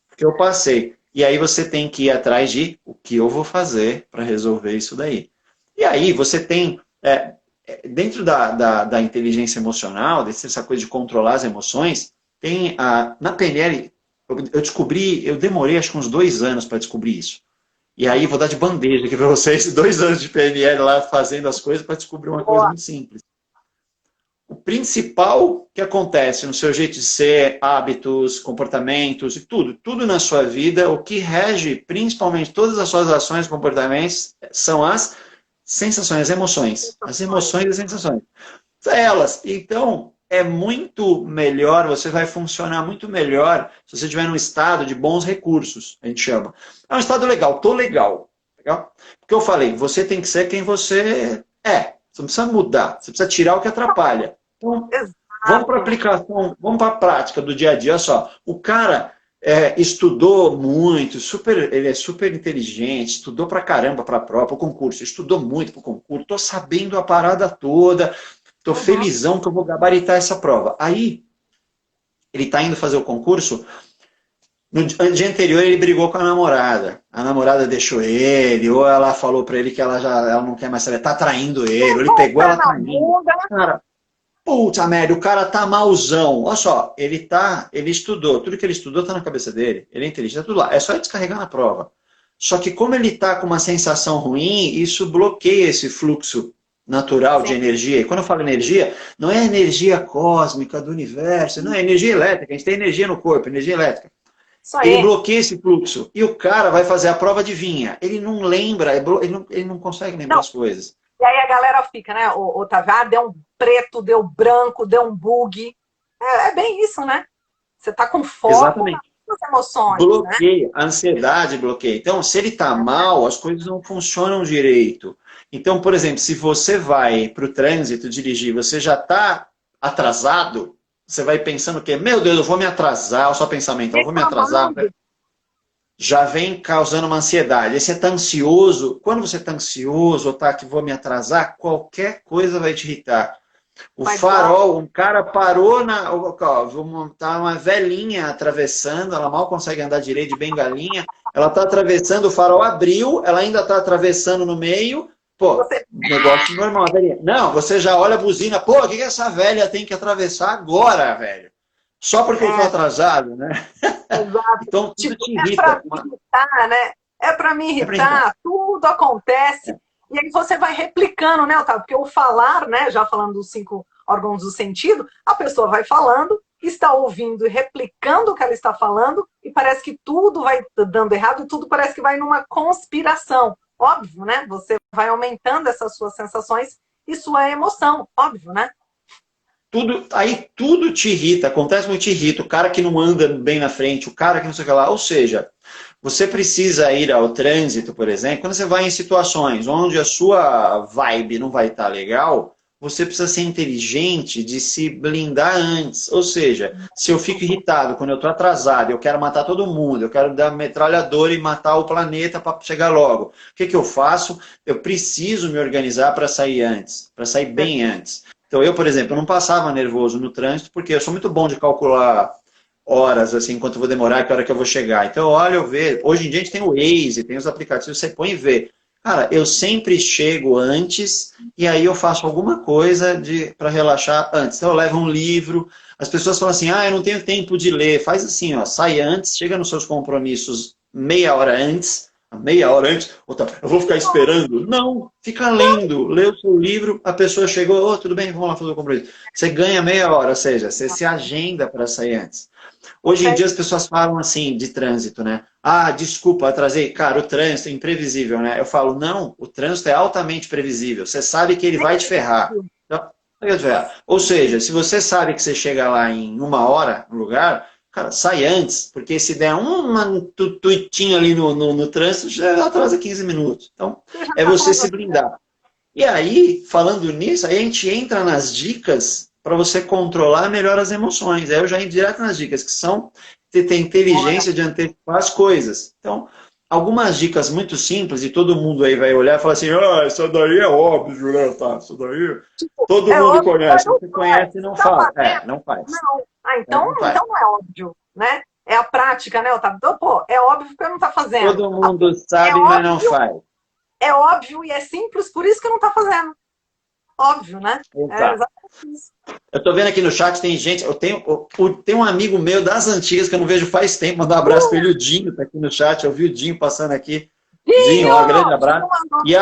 B: porque eu passei. E aí você tem que ir atrás de o que eu vou fazer para resolver isso daí. E aí você tem... dentro da inteligência emocional, dessa coisa de controlar as emoções, tem na PNL, eu descobri, eu demorei acho que uns 2 anos para descobrir isso. E aí vou dar de bandeja aqui para vocês, 2 anos de PNL lá fazendo as coisas para descobrir uma coisa muito simples. O principal que acontece no seu jeito de ser, hábitos, comportamentos e tudo na sua vida, o que rege principalmente todas as suas ações e comportamentos são as sensações, as emoções. As emoções e as sensações. Elas. Então, é muito melhor, você vai funcionar muito melhor se você estiver num estado de bons recursos, a gente chama. É um estado legal, tô legal. Legal? Porque eu falei, você tem que ser quem você é. Você não precisa mudar, você precisa tirar o que atrapalha. Então, vamos para a aplicação, vamos para a prática do dia a dia. Olha só, o cara estudou muito, ele é super inteligente, estudou pra caramba para a prova, para o concurso, estudou muito para o concurso, estou sabendo a parada toda, estou felizão que eu vou gabaritar essa prova. Aí, ele está indo fazer o concurso, no dia anterior ele brigou com a namorada deixou ele, ou ela falou para ele que ela não quer mais saber, tá traindo ele, ou ele pegou ela traindo. Cara, puta merda, o cara tá mauzão. Olha só, ele estudou, tudo que ele estudou tá na cabeça dele, ele é inteligente, tá tudo lá, é só ele descarregar na prova. Só que como ele tá com uma sensação ruim, isso bloqueia esse fluxo natural de energia. E quando eu falo energia, não é energia cósmica do universo, não, é energia elétrica, a gente tem energia no corpo, energia elétrica. Ele bloqueia esse fluxo. E o cara vai fazer a prova, adivinha? Ele não lembra, ele não consegue lembrar as coisas.
A: E aí a galera fica, né? Otávio, deu um preto, deu branco, deu um bug. É bem isso, né? Você tá com foco nas emoções.
B: Bloqueia, a ansiedade bloqueia. Então, se ele tá mal, as coisas não funcionam direito. Então, por exemplo, se você vai para o trânsito dirigir, você já está atrasado, você vai pensando que, meu Deus, eu vou me atrasar, o seu pensamento, eu vou me atrasar. Já vem causando uma ansiedade. Aí você está ansioso. Quando você está ansioso, ou tá que vou me atrasar, qualquer coisa vai te irritar. O farol, um cara parou tá uma velhinha atravessando, ela mal consegue andar direito de bengalinha, ela está atravessando, o farol abriu, ela ainda está atravessando no meio, negócio normal. Não, você já olha a buzina, o que essa velha tem que atravessar agora, velho? Só porque eu estou atrasado, né?
A: Exato.
B: Então, tudo te irrita.
A: É para me irritar, né? É para me irritar, tudo acontece. E aí você vai replicando, né, Otávio? Porque o falar, né, já falando dos 5 órgãos do sentido, a pessoa vai falando, está ouvindo e replicando o que ela está falando, e parece que tudo vai dando errado, e tudo parece que vai numa conspiração. Óbvio, né? Você vai aumentando essas suas sensações e sua emoção, óbvio, né?
B: Aí tudo te irrita, acontece muito te irrita, o cara que não anda bem na frente, o cara que não sei o que lá, ou seja, você precisa ir ao trânsito, por exemplo, quando você vai em situações onde a sua vibe não vai estar legal, você precisa ser inteligente de se blindar antes, ou seja, se eu fico irritado quando eu estou atrasado, eu quero matar todo mundo, eu quero dar metralhadora e matar o planeta para chegar logo, o que eu faço? Eu preciso me organizar para sair antes, para sair bem antes. Então eu, por exemplo, eu não passava nervoso no trânsito porque eu sou muito bom de calcular horas, assim, quanto eu vou demorar e que hora que eu vou chegar. Então, olha, eu vejo. Hoje em dia a gente tem o Waze, tem os aplicativos, você põe e vê. Cara, eu sempre chego antes e aí eu faço alguma coisa para relaxar antes. Então eu levo um livro. As pessoas falam assim, eu não tenho tempo de ler. Faz assim, ó, sai antes, chega nos seus compromissos meia hora antes, eu vou ficar esperando. Não, fica lendo, lê o seu livro, a pessoa chegou, tudo bem, vamos lá fazer o compromisso. Você ganha meia hora, ou seja, você se agenda para sair antes. Hoje em dia as pessoas falam assim, de trânsito, né? Desculpa, atrasei. Cara, o trânsito é imprevisível, né? Eu falo, não, o trânsito é altamente previsível. Você sabe que ele vai te ferrar. Então, ou seja, se você sabe que você chega lá em 1 hora no lugar, cara, sai antes, porque se der uma tuitinha ali no trânsito, já atrasa 15 minutos. Então, é você se blindar. E aí, falando nisso, aí a gente entra nas dicas para você controlar melhor as emoções. Aí eu já entro direto nas dicas, que são ter inteligência de antecipar as coisas. Então, algumas dicas muito simples, e todo mundo aí vai olhar e falar assim, isso daí é óbvio, né, tá? Isso daí todo mundo conhece. Você conhece e não fala. Não faz.
A: Não. Então não é óbvio, né? É a prática, né, Otávio? Então, pô, é óbvio que eu não tá fazendo.
B: Todo mundo sabe, mas não faz.
A: É óbvio e é simples, por isso que não tá fazendo. Óbvio, né? É exatamente isso.
B: Eu tô vendo aqui no chat, tem gente, tem um amigo meu das antigas que eu não vejo faz tempo, mandar um abraço para ele, o Dinho, tá aqui no chat, eu vi o Dinho passando aqui. Dinho, um grande abraço. E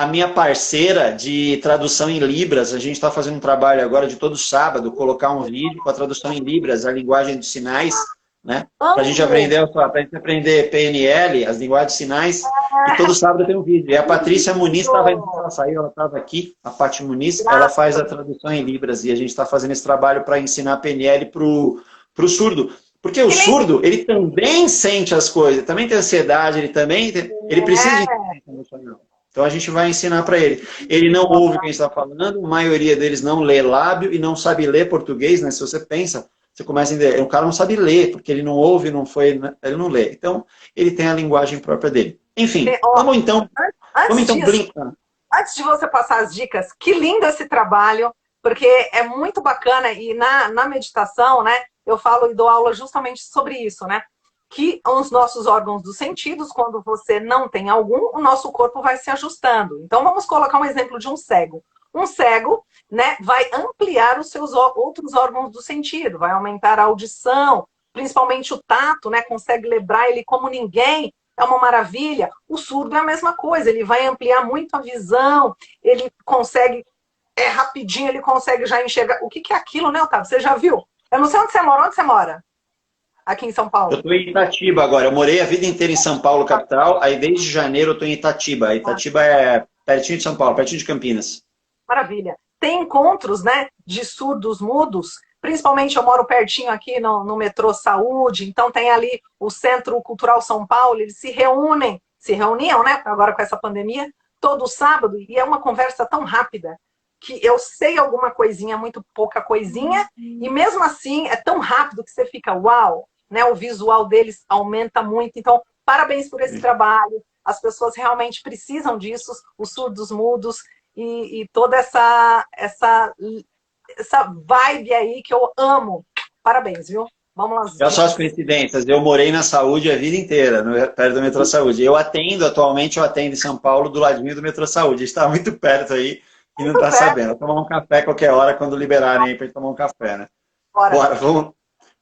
B: a minha parceira de tradução em Libras, a gente está fazendo um trabalho agora de todo sábado, colocar um vídeo com a tradução em Libras, a linguagem de sinais, né? Para a gente aprender PNL, as linguagens de sinais, e todo sábado tem um vídeo. E a Patrícia Muniz estava indo, ela saiu, ela estava aqui, a Paty Muniz, ela faz a tradução em Libras, e a gente está fazendo esse trabalho para ensinar PNL para o surdo. Porque o surdo, ele também sente as coisas, também tem ansiedade, ele precisa de inteligência emocional. Então a gente vai ensinar para ele. Ele não ouve quem está falando, a maioria deles não lê lábio e não sabe ler português, né? Se você pensa, você começa a entender, o cara não sabe ler, porque ele não ouve, ele não lê. Então, ele tem a linguagem própria dele. Enfim, vamos então brincar.
A: Antes de você passar as dicas, que lindo esse trabalho, porque é muito bacana, e na meditação, né, eu falo e dou aula justamente sobre isso, né? Que os nossos órgãos dos sentidos, quando você não tem algum, o nosso corpo vai se ajustando. Então, vamos colocar um exemplo de um cego. Um cego, né, vai ampliar os seus outros órgãos do sentido, vai aumentar a audição, principalmente o tato, né, consegue lembrar ele como ninguém, é uma maravilha. O surdo é a mesma coisa, ele vai ampliar muito a visão, ele consegue, rapidinho, ele consegue já enxergar. O que é aquilo, né, Otávio? Você já viu? Eu não sei onde você mora? Aqui em São Paulo.
B: Eu estou em Itatiba agora. Eu morei a vida inteira em São Paulo, capital. Aí desde janeiro eu estou em Itatiba. Itatiba é pertinho de São Paulo, pertinho de Campinas.
A: Maravilha. Tem encontros, né, de surdos mudos. Principalmente eu moro pertinho aqui no metrô Saúde. Então tem ali o Centro Cultural São Paulo. Eles se reuniam, né, agora com essa pandemia, todo sábado. E é uma conversa tão rápida que eu sei alguma coisinha, muito pouca coisinha. E mesmo assim é tão rápido que você fica, uau! Né, o visual deles aumenta muito. Então, parabéns por esse trabalho. As pessoas realmente precisam disso, os surdos mudos e toda essa vibe aí que eu amo. Parabéns, viu? Vamos lá.
B: Olha só as coincidências. Eu morei na Saúde a vida inteira, perto do Metrô Saúde. Atualmente eu atendo em São Paulo, do ladinho do Metrô Saúde. Está muito perto aí e não está sabendo. Vou tomar um café qualquer hora quando liberarem aí para tomar um café, né? Bora,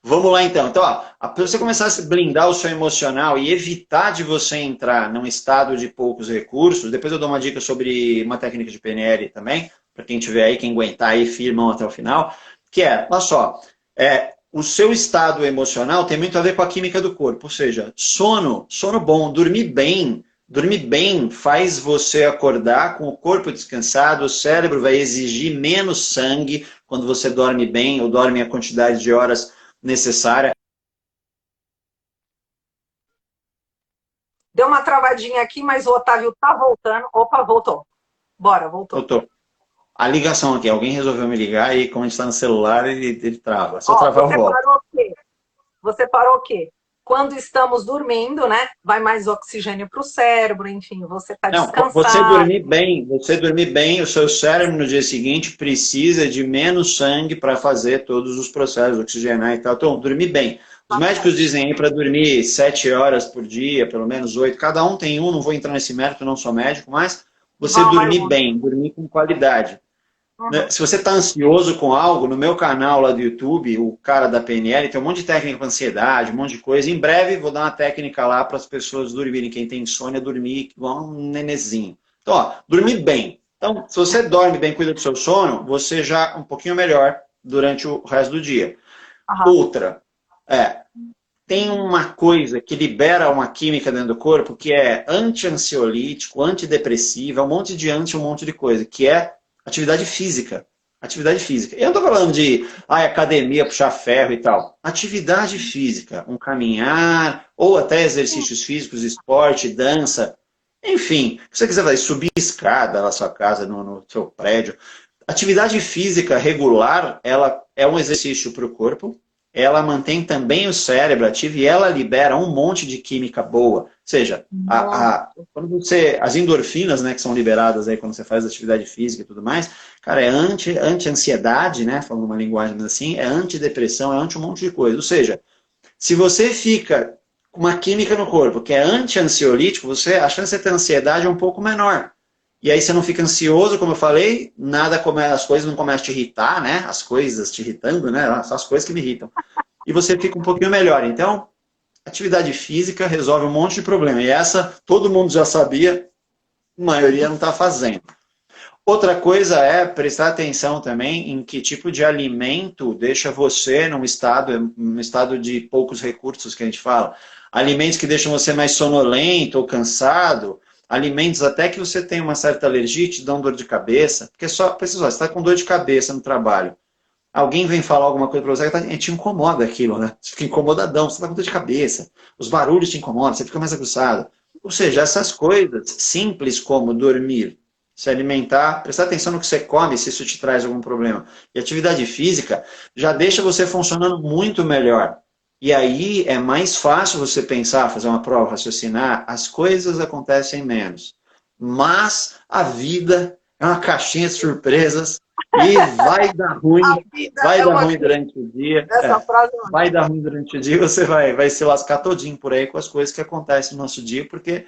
B: vamos lá então. Então, para você começar a se blindar o seu emocional e evitar de você entrar num estado de poucos recursos, depois eu dou uma dica sobre uma técnica de PNL também, para quem tiver aí, quem aguentar aí, firmão até o final, que olha só, o seu estado emocional tem muito a ver com a química do corpo, ou seja, sono bom, dormir bem faz você acordar com o corpo descansado, o cérebro vai exigir menos sangue quando você dorme bem ou dorme a quantidade de horas necessária.
A: Deu uma travadinha aqui, mas o Otávio tá voltando. Opa, voltou. Bora, voltou.
B: Voltou. A ligação aqui, alguém resolveu me ligar e como a gente está no celular, ele trava. Só travar, volta.
A: Você parou o quê? Quando estamos dormindo, né? Vai mais oxigênio para o cérebro, enfim, você está descansado.
B: Você dormir bem, o seu cérebro no dia seguinte precisa de menos sangue para fazer todos os processos, oxigenar e tal. Então, dormir bem. Os médicos dizem aí para dormir 7 horas por dia, pelo menos 8. Cada um tem um, não vou entrar nesse mérito, não sou médico, mas você dormir bem, dormir com qualidade. Se você está ansioso com algo, no meu canal lá do YouTube, o cara da PNL, tem um monte de técnica para ansiedade, um monte de coisa. Em breve vou dar uma técnica lá para as pessoas dormirem. Quem tem insônia, dormir igual um nenezinho. Então, dormir bem. Então, se você dorme bem, cuida do seu sono, você já um pouquinho melhor durante o resto do dia. Outra, tem uma coisa que libera uma química dentro do corpo que é anti-ansiolítico, antidepressiva, um monte de coisa, que é atividade física. Atividade física. Eu não estou falando de academia, puxar ferro e tal. Atividade física, um caminhar, ou até exercícios físicos, esporte, dança, enfim. Se você quiser fazer, subir escada na sua casa, no seu prédio. Atividade física regular, ela é um exercício para o corpo, ela mantém também o cérebro ativo e ela libera um monte de química boa. Ou seja, quando as endorfinas, né, que são liberadas aí quando você faz atividade física e tudo mais, cara, é anti-ansiedade, né, falando uma linguagem assim, é antidepressão, é anti um monte de coisa. Ou seja, se você fica com uma química no corpo que é anti-ansiolítico, a chance de ter ansiedade é um pouco menor. E aí você não fica ansioso, como eu falei, as coisas não começam a te irritar, né? As coisas te irritando, né? São as coisas que me irritam. E você fica um pouquinho melhor. Então, atividade física resolve um monte de problema. E essa, todo mundo já sabia, a maioria não está fazendo. Outra coisa é prestar atenção também em que tipo de alimento deixa você num estado de poucos recursos, que a gente fala. Alimentos que deixam você mais sonolento ou cansado, alimentos até que você tem uma certa alergia e te dão dor de cabeça, porque você está com dor de cabeça no trabalho. Alguém vem falar alguma coisa para você que te incomoda aquilo, né? Você fica incomodadão, você está com dor de cabeça, os barulhos te incomodam, você fica mais aguçado. Ou seja, essas coisas simples como dormir, se alimentar, prestar atenção no que você come, se isso te traz algum problema. E atividade física já deixa você funcionando muito melhor. E aí é mais fácil você pensar, fazer uma prova, raciocinar, as coisas acontecem menos. Mas a vida é uma caixinha de surpresas e vai dar ruim, durante o dia. Vai dar ruim durante o dia, você vai se lascar todinho por aí com as coisas que acontecem no nosso dia, porque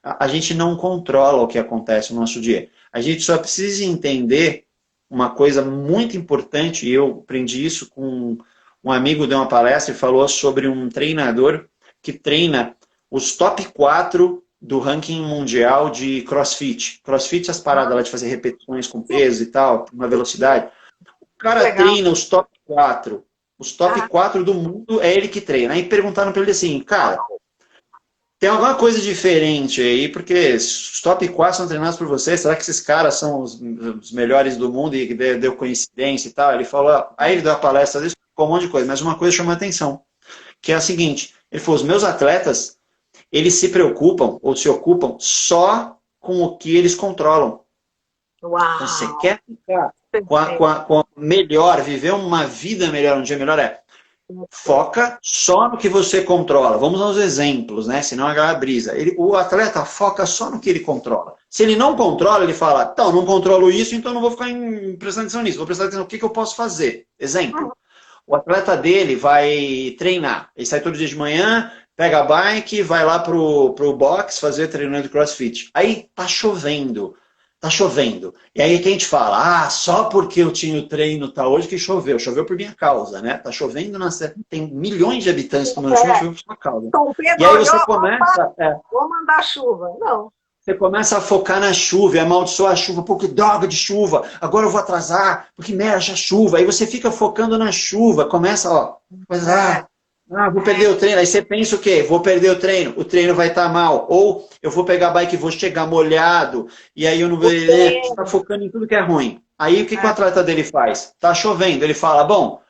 B: a gente não controla o que acontece no nosso dia. A gente só precisa entender uma coisa muito importante, e eu aprendi isso com um amigo, deu uma palestra e falou sobre um treinador que treina os top 4 do ranking mundial de CrossFit. CrossFit é as paradas lá de fazer repetições com peso e tal, uma velocidade. O cara treina os top 4. Os top 4 do mundo é ele que treina. Aí perguntaram para ele assim, cara, tem alguma coisa diferente aí, porque os top 4 são treinados por você, será que esses caras são os melhores do mundo e deu coincidência e tal? Ele falou, aí ele deu a palestra, explicou um monte de coisa, mas uma coisa chamou a atenção, que é a seguinte, ele falou, os meus atletas, eles se preocupam ou se ocupam só com o que eles controlam.
A: Uau.
B: Então, você quer ficar com melhor, viver uma vida melhor, um dia melhor foca só no que você controla. Vamos aos exemplos, né? Senão a galera brisa. O atleta foca só no que ele controla. Se ele não controla, ele fala, então, não controlo isso, então não vou ficar prestando atenção nisso. Vou prestar atenção no que eu posso fazer. Exemplo. O atleta dele vai treinar. Ele sai todo dia de manhã, pega a bike, vai lá pro box fazer treinamento de CrossFit. Aí tá chovendo. Tá chovendo. E aí que a gente fala, só porque eu tinha o treino tá hoje que choveu. Choveu por minha causa, né? Tá chovendo, tem milhões de habitantes tomando chuva, choveu por sua causa.
A: Então, Pedro,
B: e aí você começa...
A: Vou mandar chuva. Não.
B: Você começa a focar na chuva, e amaldiçoar a chuva, pô, que droga de chuva, agora eu vou atrasar, porque merda, a chuva. Aí você fica focando na chuva, começa, vou perder o treino. Aí você pensa o quê? Vou perder o treino vai estar mal. Ou eu vou pegar a bike e vou chegar molhado, e aí eu não vou... Você está focando em tudo que é ruim. Aí o que o atleta dele faz? Tá chovendo, ele fala, bom,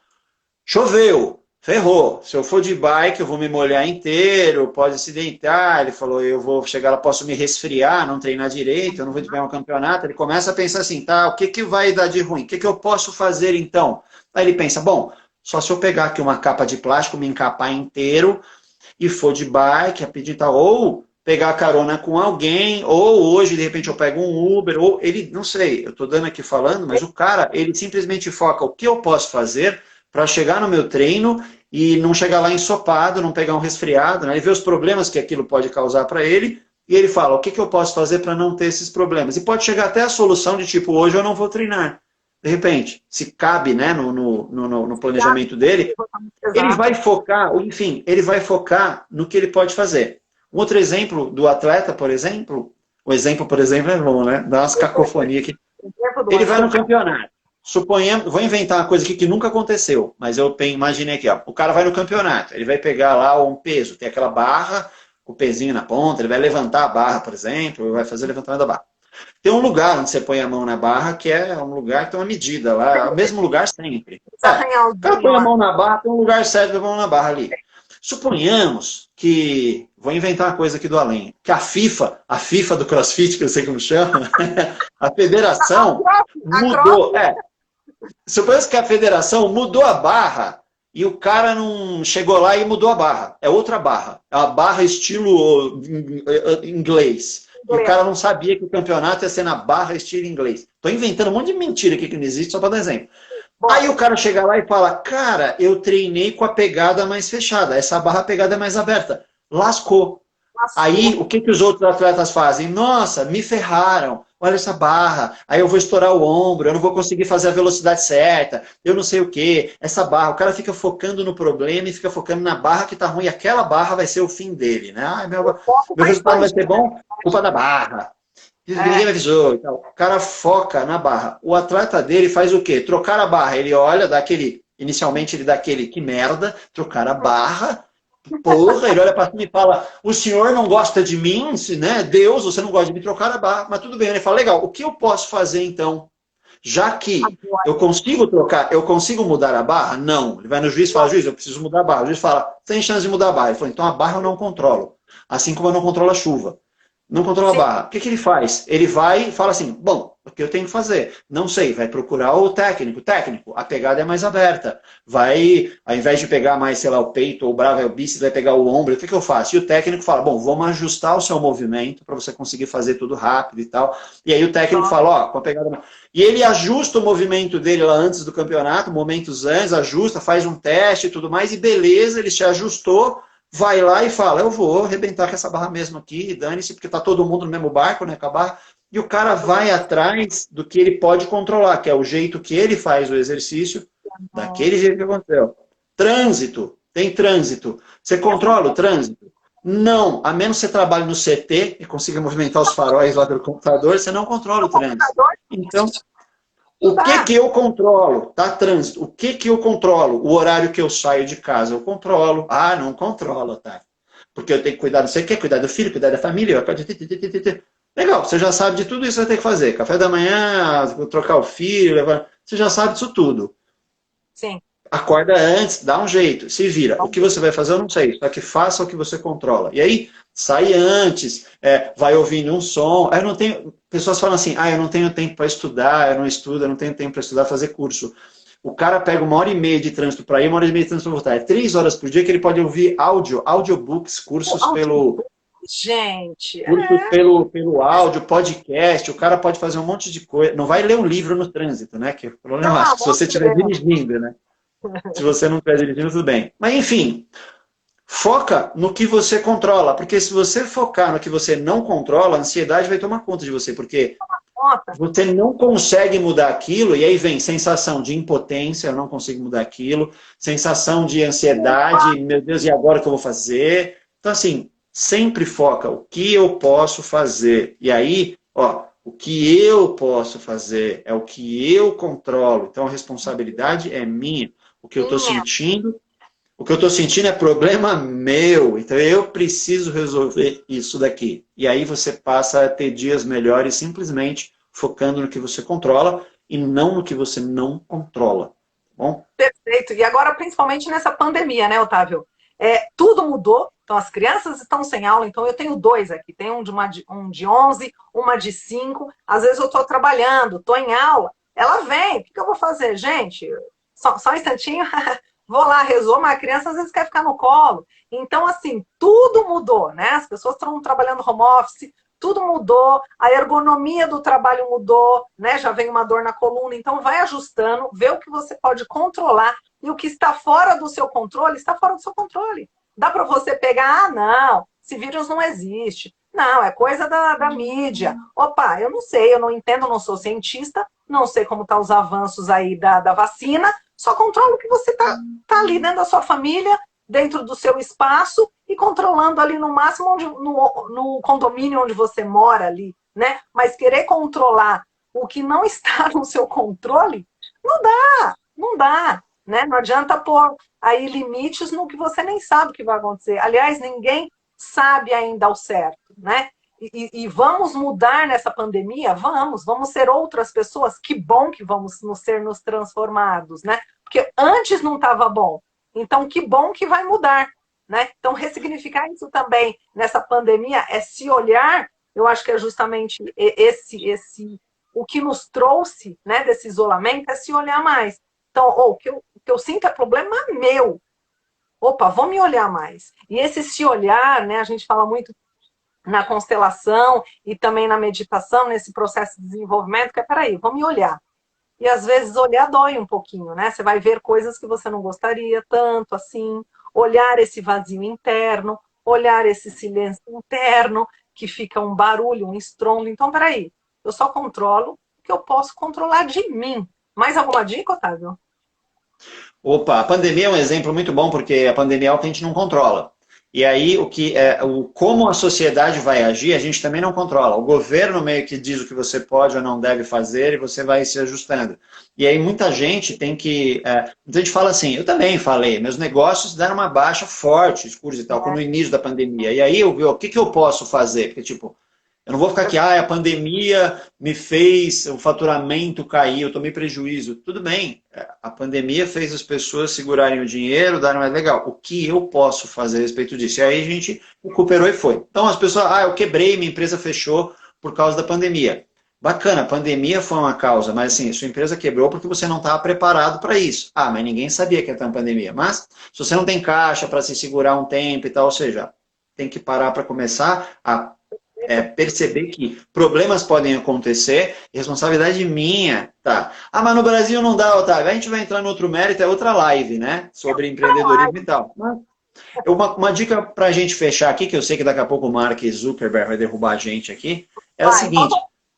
B: choveu, ferrou. Se eu for de bike, eu vou me molhar inteiro, pode acidentar. Ele falou, eu vou chegar lá, posso me resfriar, não treinar direito, eu não vou ganhar um campeonato. Ele começa a pensar assim, tá, o que vai dar de ruim? O que eu posso fazer então? Aí ele pensa, bom, só se eu pegar aqui uma capa de plástico, me encapar inteiro e for de bike, rapidinho e tal, ou pegar carona com alguém, ou hoje, de repente, eu pego um Uber, ou ele, não sei, eu tô dando aqui falando, mas o cara, ele simplesmente foca o que eu posso fazer para chegar no meu treino e não chegar lá ensopado, não pegar um resfriado, né? Ele vê os problemas que aquilo pode causar para ele e ele fala, o que eu posso fazer para não ter esses problemas? E pode chegar até a solução de tipo, hoje eu não vou treinar. De repente, se cabe, né, no planejamento dele, ele vai focar, enfim, ele vai focar no que ele pode fazer. Um outro exemplo do atleta, por exemplo, o exemplo, por exemplo, é bom, né? Dá umas cacofonias aqui. Ele vai no campeonato. Suponhamos, vou inventar uma coisa aqui que nunca aconteceu, mas eu imaginei aqui, ó. O cara vai no campeonato, ele vai pegar lá um peso, tem aquela barra, o pezinho na ponta, ele vai levantar a barra, por exemplo, vai fazer o levantamento da barra. Tem um lugar onde você põe a mão na barra, que é um lugar que tem uma medida lá, é o mesmo lugar sempre. O cara põe a mão na barra, tem um lugar certo para a mão na barra ali. Suponhamos que, vou inventar uma coisa aqui do além, que a FIFA do CrossFit, que eu sei como chama, a federação mudou. Suponhamos que a federação mudou a barra e o cara não chegou lá e mudou a barra. É outra barra. É uma barra estilo inglês. E o cara não sabia que o campeonato ia ser na barra estilo inglês. Estou inventando um monte de mentira aqui que não existe, só para dar exemplo. Aí o cara chega lá e fala, cara, eu treinei com a pegada mais fechada, essa barra pegada é mais aberta. Lascou. Aí o que os outros atletas fazem? Nossa, me ferraram, olha essa barra, aí eu vou estourar o ombro, eu não vou conseguir fazer a velocidade certa, eu não sei o que, essa barra. O cara fica focando no problema e fica focando na barra que tá ruim, e aquela barra vai ser o fim dele, né? Ah, meu resultado não vai ser bom, culpa da barra. Ninguém me avisou. Então, o cara foca na barra. O atleta dele faz o quê? Trocar a barra. Ele olha, inicialmente ele dá aquele, que merda, trocar a barra. Porra, ele olha para cima e fala, o senhor não gosta de mim, né? Deus, você não gosta de me trocar a barra. Mas tudo bem. Ele fala, legal, o que eu posso fazer então? Já que eu consigo trocar, eu consigo mudar a barra? Não. Ele vai no juiz e fala, juiz, eu preciso mudar a barra. O juiz fala, tem chance de mudar a barra. Ele fala, então a barra eu não controlo. Assim como eu não controlo a chuva. Não controla a barra. O que ele faz? Ele vai e fala assim, bom, o que eu tenho que fazer? Não sei, vai procurar o técnico. Técnico, a pegada é mais aberta. Vai, ao invés de pegar mais, sei lá, o peito ou o bravo, o bíceps, vai pegar o ombro. O que eu faço? E o técnico fala, bom, vamos ajustar o seu movimento para você conseguir fazer tudo rápido e tal. E aí o técnico fala, ó, com a pegada... E ele ajusta o movimento dele lá antes do campeonato, momentos antes, ajusta, faz um teste e tudo mais, e beleza, ele se ajustou, vai lá e fala, eu vou arrebentar com essa barra mesmo aqui, dane-se, porque tá todo mundo no mesmo barco, né, com a barra. E o cara vai atrás do que ele pode controlar, que é o jeito que ele faz o exercício, daquele jeito que aconteceu. Trânsito, tem trânsito. Você controla o trânsito? Não, a menos que você trabalhe no CT e consiga movimentar os faróis lá pelo computador, você não controla o trânsito. Então, o que eu controlo? Tá, trânsito. O que eu controlo? O horário que eu saio de casa, eu controlo. Ah, não controlo, tá? Porque eu tenho que cuidar, você quer cuidar do filho, cuidar da família. Legal, você já sabe de tudo isso que você tem que fazer. Café da manhã, trocar o filho, levar... Você já sabe disso tudo.
A: Sim.
B: Acorda antes, dá um jeito, se vira. O que você vai fazer eu não sei, só que faça o que você controla. E aí, sai antes, vai ouvindo um som. Eu não tenho... Pessoas falam assim, eu não tenho tempo para estudar, eu não estudo, eu não tenho tempo para estudar, fazer curso. O cara pega 1h30 de trânsito para ir, 1h30 de trânsito para voltar. É 3 horas por dia que ele pode ouvir audiobooks, cursos pelo...
A: Gente,
B: pelo áudio, podcast, o cara pode fazer um monte de coisa. Não vai ler um livro no trânsito, né? Que é problemático, se você estiver dirigindo, né? Se você não estiver dirigindo, tudo bem. Mas, enfim, foca no que você controla. Porque se você focar no que você não controla, a ansiedade vai tomar conta de você. Porque você não consegue mudar aquilo, e aí vem sensação de impotência, eu não consigo mudar aquilo, sensação de ansiedade, meu Deus, e agora o que eu vou fazer? Então, assim, sempre foca o que eu posso fazer. E aí, o que eu posso fazer é o que eu controlo. Então, a responsabilidade é minha. O que eu estou sentindo é problema meu. Então, eu preciso resolver isso daqui. E aí você passa a ter dias melhores simplesmente focando no que você controla e não no que você não controla. Bom?
A: Perfeito. E agora, principalmente nessa pandemia, né, Otávio? Tudo mudou. Então, as crianças estão sem aula. Então, eu tenho 2 aqui. Tem um de 11, uma de 5. Às vezes eu estou trabalhando, estou em aula. Ela vem. O que eu vou fazer? Gente, só um instantinho. Vou lá, resolvo. Mas a criança às vezes quer ficar no colo. Então, assim, tudo mudou, né? As pessoas estão trabalhando home office. Tudo mudou. A ergonomia do trabalho mudou, né? Já vem uma dor na coluna. Então, vai ajustando. Vê o que você pode controlar. E o que está fora do seu controle, está fora do seu controle. Dá para você pegar, não, esse vírus não existe. Não, é coisa da mídia. Opa, eu não sei, eu não entendo, não sou cientista, não sei como estão os avanços aí da vacina, só controlo que você tá ali dentro da sua família, dentro do seu espaço e controlando ali no máximo no condomínio onde você mora ali, né? Mas querer controlar o que não está no seu controle, não dá. Né? Não adianta pôr aí limites no que você nem sabe o que vai acontecer. Aliás, ninguém sabe ainda ao certo. Né? e vamos mudar nessa pandemia? Vamos ser outras pessoas. Que bom que vamos nos transformados, né? Porque antes não estava bom. Então, que bom que vai mudar, né? Então, ressignificar isso também nessa pandemia é se olhar. Eu acho que é justamente o que nos trouxe, né, desse isolamento, é se olhar mais. Então, o que eu sinto é problema meu. Opa, vou me olhar mais. E esse se olhar, né, a gente fala muito na constelação e também na meditação, nesse processo de desenvolvimento, que é, peraí, vou me olhar. E às vezes olhar dói um pouquinho, né? Você vai ver coisas que você não gostaria tanto assim, olhar esse vazio interno, olhar esse silêncio interno, que fica um barulho, um estrondo. Então, peraí, eu só controlo o que eu posso controlar de mim. Mais alguma dica, Otávio?
B: Opa, a pandemia é um exemplo muito bom, porque a pandemia é algo que a gente não controla. E aí, como a sociedade vai agir, a gente também não controla. O governo meio que diz o que você pode ou não deve fazer e você vai se ajustando. E aí muita gente tem que... muita gente fala assim, eu também falei, meus negócios deram uma baixa forte, escuros e tal, como no início da pandemia. E aí eu vi, o que eu posso fazer? Porque, tipo, eu não vou ficar aqui, a pandemia me fez o faturamento cair, eu tomei prejuízo. Tudo bem, a pandemia fez as pessoas segurarem o dinheiro, darem mais legal. O que eu posso fazer a respeito disso? E aí a gente recuperou e foi. Então as pessoas, eu quebrei, minha empresa fechou por causa da pandemia. Bacana, a pandemia foi uma causa, mas assim, sua empresa quebrou porque você não estava preparado para isso. Mas ninguém sabia que ia ter uma pandemia. Mas se você não tem caixa para se segurar um tempo e tal, ou seja, tem que parar para começar a perceber que problemas podem acontecer, responsabilidade minha, tá? Mas no Brasil não dá, Otávio. A gente vai entrar no outro mérito, é outra live, né? Sobre empreendedorismo e tal. Uma dica para a gente fechar aqui, que eu sei que daqui a pouco o Mark Zuckerberg vai derrubar a gente aqui, é o seguinte.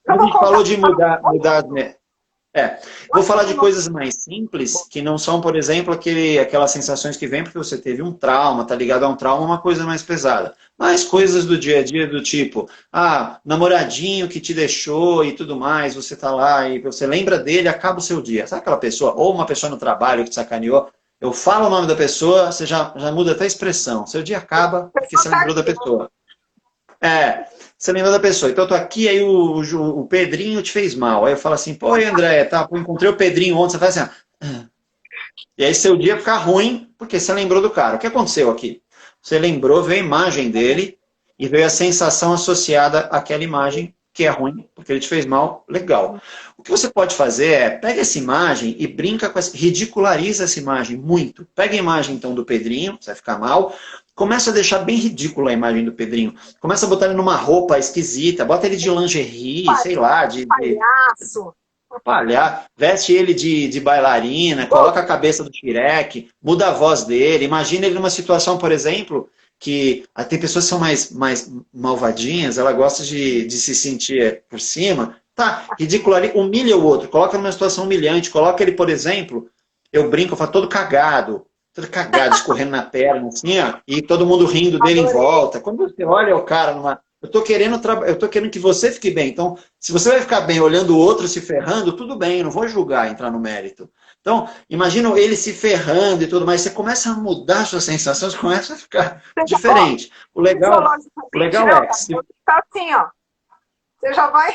B: A gente falou de mudar vou falar de coisas mais simples, que não são, por exemplo, aquelas sensações que vêm porque você teve um trauma, tá ligado a um trauma, uma coisa mais pesada. Mas coisas do dia a dia do tipo, namoradinho que te deixou e tudo mais, você tá lá e você lembra dele, acaba o seu dia. Sabe aquela pessoa, ou uma pessoa no trabalho que te sacaneou, eu falo o nome da pessoa, você já muda até a expressão. Seu dia acaba porque você lembrou da pessoa. Você lembra da pessoa. Então eu tô aqui, aí o Pedrinho te fez mal. Aí eu falo assim, pô, André, encontrei o Pedrinho ontem. Você faz assim, E aí seu dia fica ruim, porque você lembrou do cara. O que aconteceu aqui? Você lembrou, veio a imagem dele e veio a sensação associada àquela imagem, que é ruim, porque ele te fez mal, legal. O que você pode fazer pega essa imagem e brinca com ridiculariza essa imagem muito. Pega a imagem, então, do Pedrinho, você vai ficar mal, começa a deixar bem ridícula a imagem do Pedrinho. Começa a botar ele numa roupa esquisita, bota ele de lingerie, sei lá, de
A: palhaço.
B: Veste ele de bailarina, coloca a cabeça do Shrek, muda a voz dele, imagina ele numa situação, por exemplo, que tem pessoas que são mais malvadinhas, ela gosta de se sentir por cima, ridicula, humilha o outro, coloca numa situação humilhante, coloca ele, por exemplo, eu brinco, eu falo todo cagado, escorrendo na perna, assim, e todo mundo rindo dele em volta. Quando você olha o cara eu tô querendo que você fique bem. Então, se você vai ficar bem olhando o outro se ferrando, tudo bem, eu não vou julgar, entrar no mérito. Então, imagina ele se ferrando e tudo mais, você começa a mudar suas sensações, começa a ficar diferente. O legal é que
A: tá assim, ó. Você já vai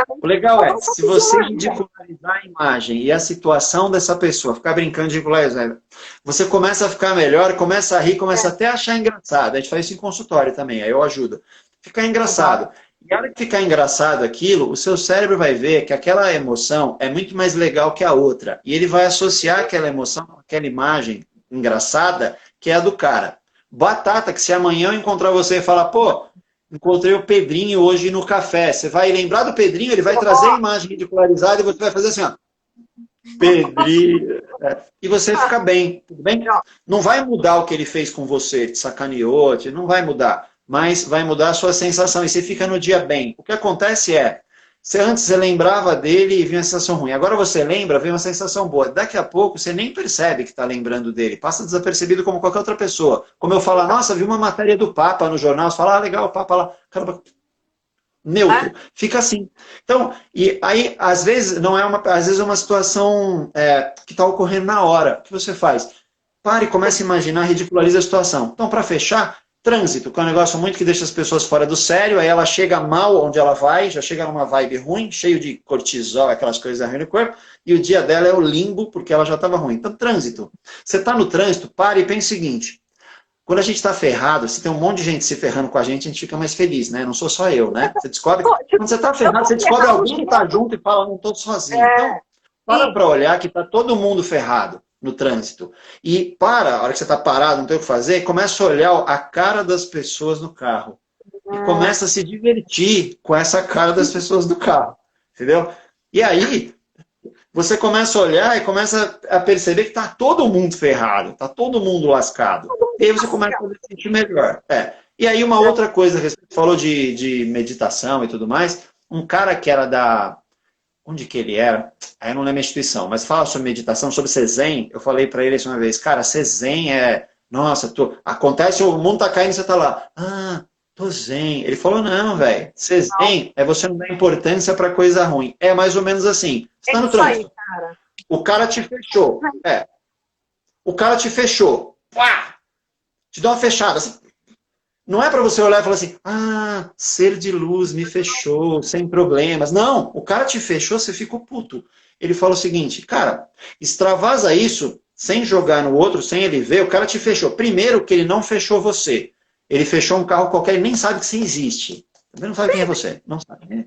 B: o legal é, se você ridicularizar a imagem e a situação dessa pessoa, ficar brincando de ridicularizar, você começa a ficar melhor, começa a rir, começa até a achar engraçado. A gente faz isso em consultório também, aí eu ajudo. Ficar engraçado. E a hora que ficar engraçado aquilo, o seu cérebro vai ver que aquela emoção é muito mais legal que a outra. E ele vai associar aquela emoção com aquela imagem engraçada, que é a do cara. Batata, que se amanhã eu encontrar você e falar, pô, encontrei o Pedrinho hoje no café. Você vai lembrar do Pedrinho, ele vai trazer a imagem ridicularizada e você vai fazer assim, ó. Pedrinho. E você fica bem, tudo bem? Não vai mudar o que ele fez com você, te sacaneou, não vai mudar. Mas vai mudar a sua sensação e você fica no dia bem. O que acontece antes você lembrava dele e vinha uma sensação ruim. Agora você lembra, vem uma sensação boa. Daqui a pouco você nem percebe que está lembrando dele. Passa desapercebido como qualquer outra pessoa. Como eu falo, nossa, vi uma matéria do Papa no jornal. Você fala, legal, o Papa lá. Caramba, neutro. Fica assim. Então, e aí, às vezes, às vezes é uma situação que está ocorrendo na hora. O que você faz? Pare e comece a imaginar, ridiculariza a situação. Então, para fechar, Trânsito, que é um negócio muito que deixa as pessoas fora do sério, aí ela chega mal onde ela vai, já chega numa vibe ruim, cheio de cortisol, aquelas coisas ruins no corpo, e o dia dela é o limbo, porque ela já estava ruim. Então, trânsito. Você está no trânsito, pare e pense o seguinte, quando a gente está ferrado, se tem um monte de gente se ferrando com a gente fica mais feliz, né? Não sou só eu, né? Você descobre, quando você está ferrado, você descobre alguém que está junto e fala, não estou sozinho. Então, para olhar que está todo mundo ferrado no trânsito. E a hora que você está parado, não tem o que fazer, começa a olhar a cara das pessoas no carro. E começa a se divertir com essa cara das pessoas do carro. Entendeu? E aí, você começa a olhar e começa a perceber que está todo mundo ferrado, está todo mundo lascado. E aí você começa a se sentir melhor. E aí uma outra coisa, você falou de meditação e tudo mais, um cara que era da... Onde que ele era? Aí eu não lembro a instituição, mas fala sobre meditação, sobre ser zen. Eu falei para ele uma vez, cara, ser zen é... Nossa, acontece, o mundo tá caindo e você tá lá. Ah, tô zen. Ele falou, não, velho. Ser zen é você não dar importância para coisa ruim. É mais ou menos assim. Você tá no trânsito. O cara te fechou. O cara te fechou. Pá! Te dá uma fechada. Não é para você olhar e falar assim, ah, ser de luz me fechou, sem problemas. Não, o cara te fechou, você ficou puto. Ele fala o seguinte, cara, extravasa isso sem jogar no outro, sem ele ver, o cara te fechou. Primeiro que ele não fechou você. Ele fechou um carro qualquer, ele nem sabe que você existe. Ele não sabe quem é você. Não sabe. Não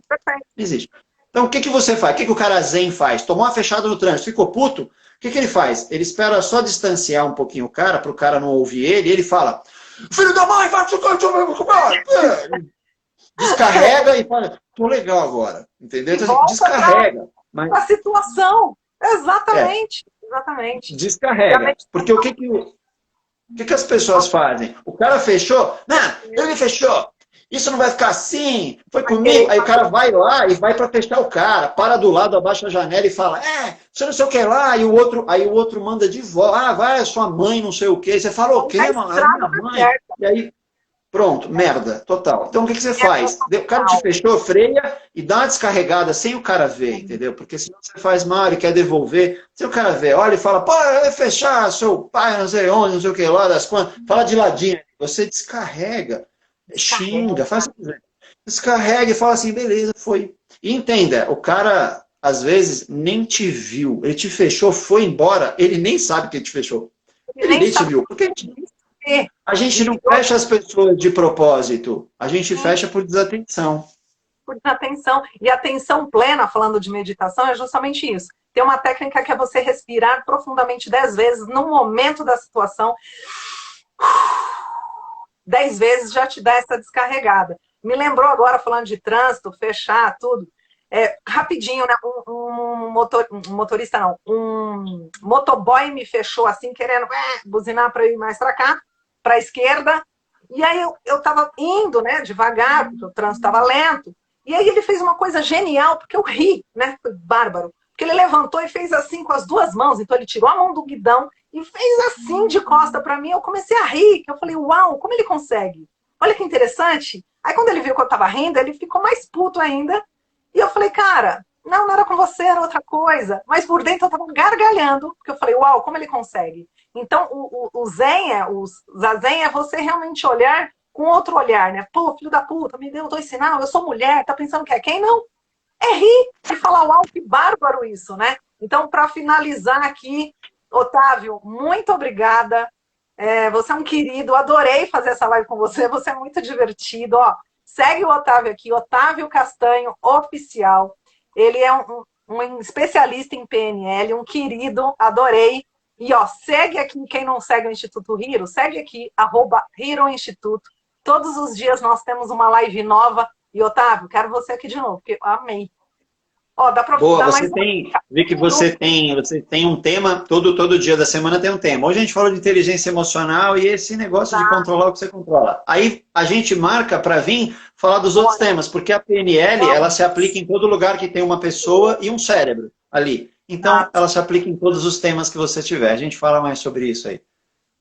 B: existe. Então, o que, que você faz? O que, que o cara zen faz? Tomou uma fechada no trânsito, ficou puto? O que, que ele faz? Ele espera só distanciar um pouquinho o cara, para o cara não ouvir ele, e ele fala... Filho da mãe, vai descarrega e fala, tô legal agora. Entendeu? Então, descarrega.
A: Mas... a situação. Exatamente. Exatamente.
B: Descarrega. Porque o que as pessoas fazem? O cara fechou? Não, ele fechou. Isso não vai ficar assim, foi comigo. Aí o cara vai lá e vai para fechar o cara, para do lado, abaixa a janela e fala, você não sei o que lá, e o outro manda de volta, vai, sua mãe, não sei o que. Você fala, o quê, mano? Minha mãe. E aí, pronto, merda, total. Então o que você faz? O cara te fechou, freia e dá uma descarregada sem o cara ver, entendeu? Porque senão você faz mal e quer devolver. Se o cara vê, olha e fala, pô, vai fechar, seu pai, não sei onde, não sei o que lá, das quantas, fala de ladinho, você descarrega. Xinga, faz o que quiser. Descarrega e fala assim, beleza, foi. E entenda, o cara, às vezes, nem te viu. Ele te fechou, foi embora, ele nem sabe que ele te fechou. Ele nem te viu. Porque a gente não fecha as pessoas de propósito, a gente fecha por desatenção.
A: Por desatenção. E atenção plena, falando de meditação, é justamente isso. Tem uma técnica que é você respirar profundamente 10 vezes no momento da situação. 10 vezes já te dá essa descarregada. Me lembrou agora, falando de trânsito, fechar, tudo. Rapidinho, né? Um motorista não, um motoboy me fechou assim, querendo buzinar para ir mais para cá, para a esquerda. E aí eu tava indo, né, devagar, porque o trânsito estava lento. E aí ele fez uma coisa genial, porque eu ri, né? Foi bárbaro. Porque ele levantou e fez assim com as duas mãos. Então ele tirou a mão do guidão e fez assim de costa para mim. Eu comecei a rir, que eu falei, uau, como ele consegue? Olha que interessante. Aí quando ele viu que eu tava rindo, ele ficou mais puto ainda. E eu falei, cara, não era com você, era outra coisa. Mas por dentro eu tava gargalhando, porque eu falei, uau, como ele consegue? Então o zazen é você realmente olhar com outro olhar, né? Pô, filho da puta, me deu 2 sinal, eu sou mulher, tá pensando que é quem? Não. É rir e falar, uau, que bárbaro isso, né? Então, para finalizar aqui, Otávio, muito obrigada. Você é um querido, adorei fazer essa live com você, você é muito divertido. Ó, segue o Otávio aqui, Otávio Castanho Oficial. Ele é um especialista em PNL, um querido, adorei. E ó, segue aqui, quem não segue o Instituto Hiro, segue aqui, @Hiro Instituto. Todos os dias nós temos uma live nova. E, Otávio, quero você aqui de novo, porque eu amei. Ó, dá pra
B: Boa, você tem, vi que você tem um tema, todo dia da semana tem um tema. Hoje a gente falou de inteligência emocional e esse negócio de controlar o que você controla. Aí a gente marca para vir falar dos outros temas, porque a PNL, ela se aplica em todo lugar que tem uma pessoa e um cérebro ali. Então, ela se aplica em todos os temas que você tiver. A gente fala mais sobre isso aí.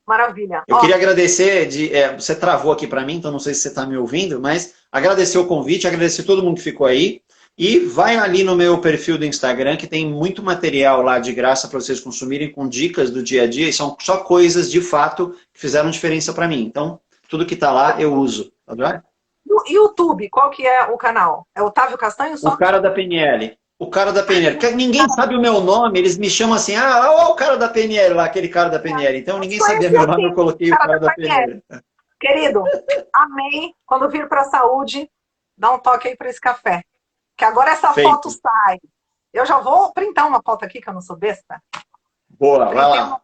A: Maravilha.
B: Eu queria agradecer, você travou aqui para mim, então não sei se você está me ouvindo, mas agradecer o convite, agradecer todo mundo que ficou aí. E vai ali no meu perfil do Instagram, que tem muito material lá de graça para vocês consumirem, com dicas do dia a dia, e são só coisas de fato que fizeram diferença para mim. Então, Tudo que está lá eu uso. Tá bem?
A: No YouTube, qual que é o canal? É Otávio Castanho só?
B: O cara da PNL. O cara da PNL. Porque ninguém sabe o meu nome, eles me chamam assim, olha o cara da PNL lá, aquele cara da PNL. Então ninguém sabia meu nome, eu coloquei o cara da PNL.
A: Querido, amei. Quando vir para a saúde, dá um toque aí para esse café. Que agora essa foto sai. Eu já vou printar uma foto aqui, que eu não sou besta.
B: Boa, vai lá.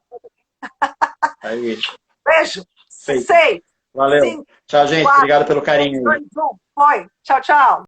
B: Aí.
A: Beijo.
B: Feito.
A: 6.
B: Valeu.
A: 5,
B: tchau, gente.
A: 4,
B: Obrigado pelo carinho.
A: 2, 1. Foi. Tchau, tchau.